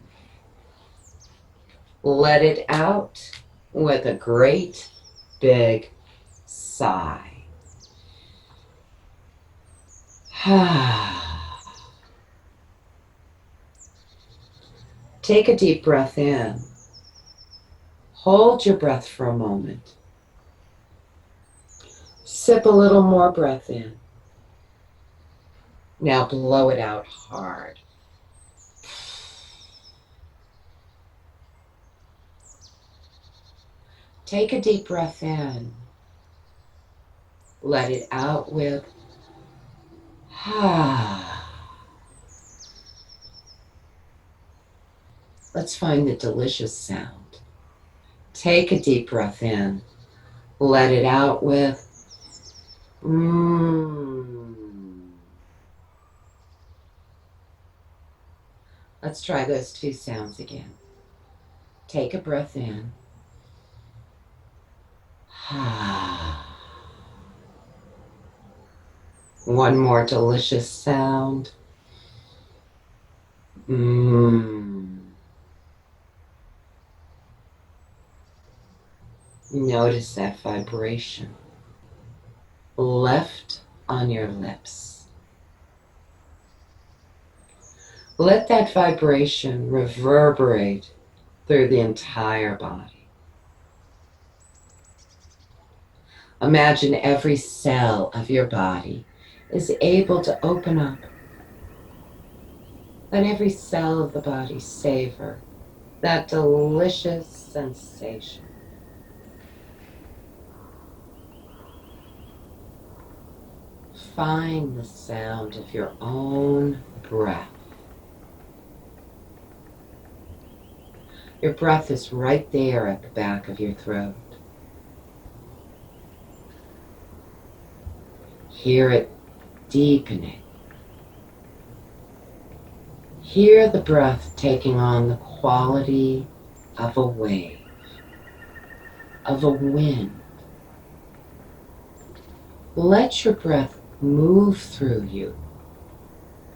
Let it out with a great big sigh. Take a deep breath in. Hold your breath for a moment. Sip a little more breath in. Now blow it out hard. Take a deep breath in. Let it out with Let's find the delicious sound. Take a deep breath in. Let it out with Let's try those two sounds again. Take a breath in. One more delicious sound. Notice that vibration left on your lips. Let that vibration reverberate through the entire body. Imagine every cell of your body is able to open up. Let every cell of the body savor that delicious sensation. Find the sound of your own breath. Your breath is right there at the back of your throat. Hear it deepening. Hear the breath taking on the quality of a wave, of a wind. Let your breath move through you,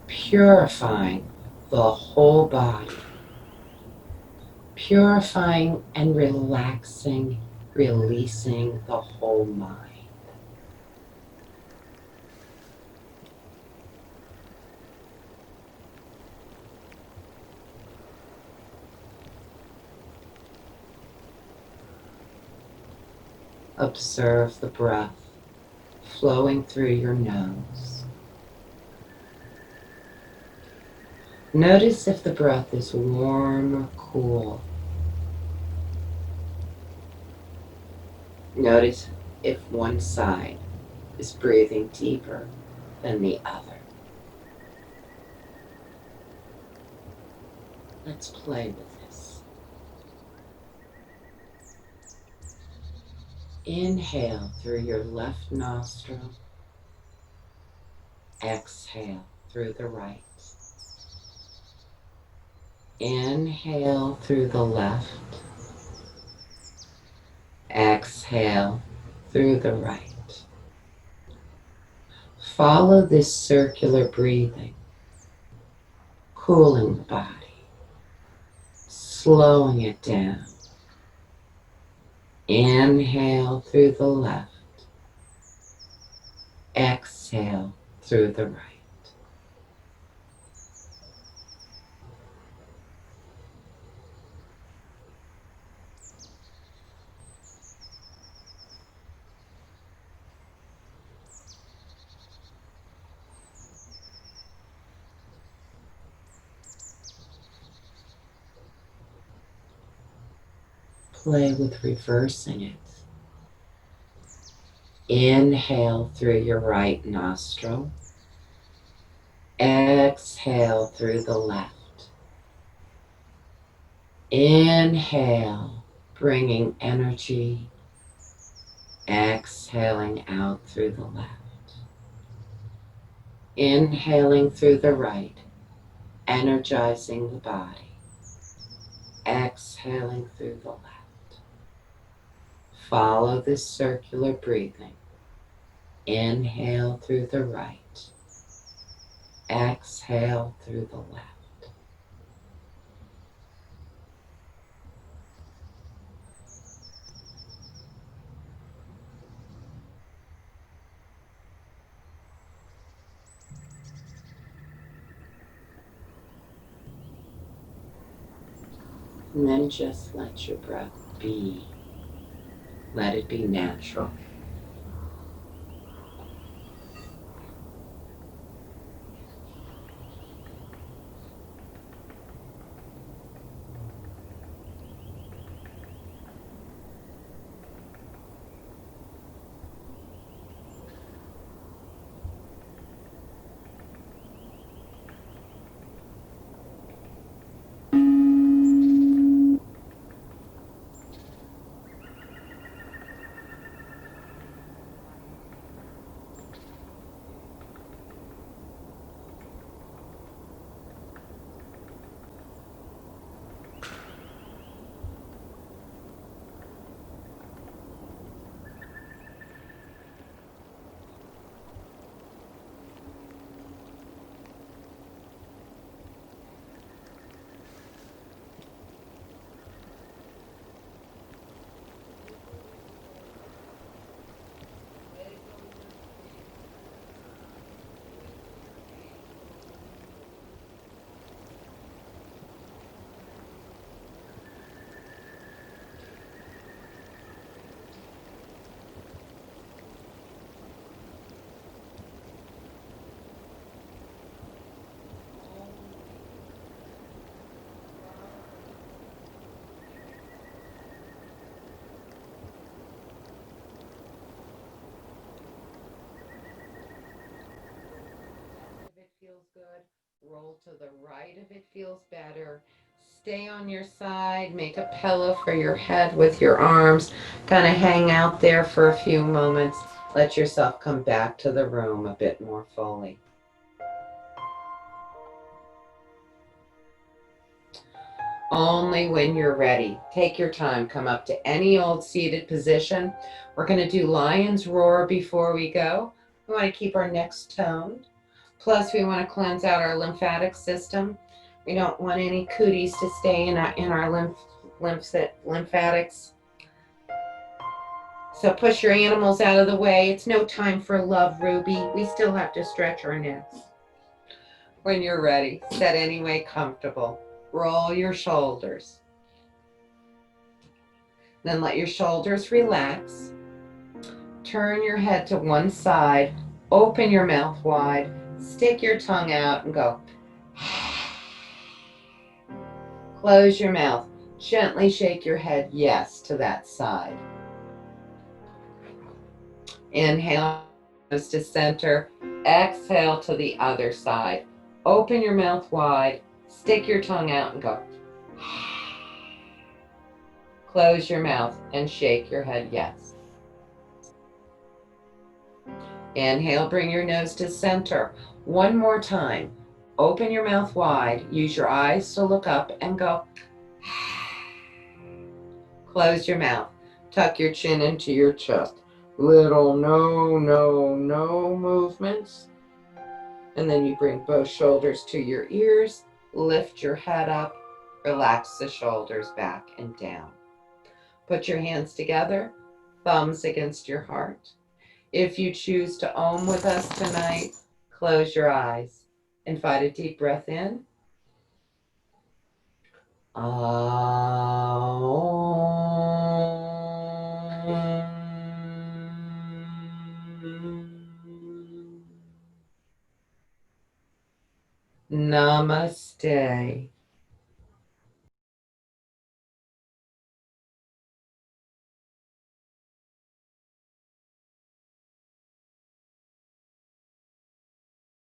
purifying the whole body, purifying and relaxing, releasing the whole mind. Observe the breath flowing through your nose. Notice if the breath is warm or cool. Notice if one side is breathing deeper than the other. Let's play with this. Inhale through your left nostril. Exhale through the right. Inhale through the left. Exhale through the right. Follow this circular breathing. cooling the body, slowing it down. Inhale through the left, exhale through the right. Play with reversing it. Inhale through your right nostril. Exhale through the left. Inhale, bringing energy. Exhaling out through the left. Inhaling through the right, energizing the body. Exhaling through the left. Follow this circular breathing. Inhale through the right. Exhale through the left. And then just let your breath be. Let it be natural. If it feels good, roll to the right if it feels better. Stay on your side, make a pillow for your head with your arms. Kind of hang out there for a few moments. Let yourself come back to the room a bit more fully. Only when you're ready. Take your time. Come up to any old seated position. We're going to do lion's roar before we go. We want to keep our necks toned. Plus, we want to cleanse out our lymphatic system. We don't want any cooties to stay in our lymphatics. So push your animals out of the way. It's no time for love, Ruby. We still have to stretch our necks. When you're ready, sit any way comfortable. Roll your shoulders. Then let your shoulders relax. Turn your head to one side. Open your mouth wide. Stick your tongue out and go. Close your mouth. Gently shake your head yes to that side. Inhale, nose to center. Exhale to the other side. Open your mouth wide. Stick your tongue out and go. Close your mouth and shake your head yes. Inhale, bring your nose to center. One more time. Open your mouth wide. Use your eyes to look up and go. Close your mouth. Tuck your chin into your chest. Little no movements. And then you bring both shoulders to your ears Lift your head up, relax the shoulders back and down. Put your hands together, thumbs against your heart. If you choose to Om with us tonight, close your eyes. Invite a deep breath in. Namaste.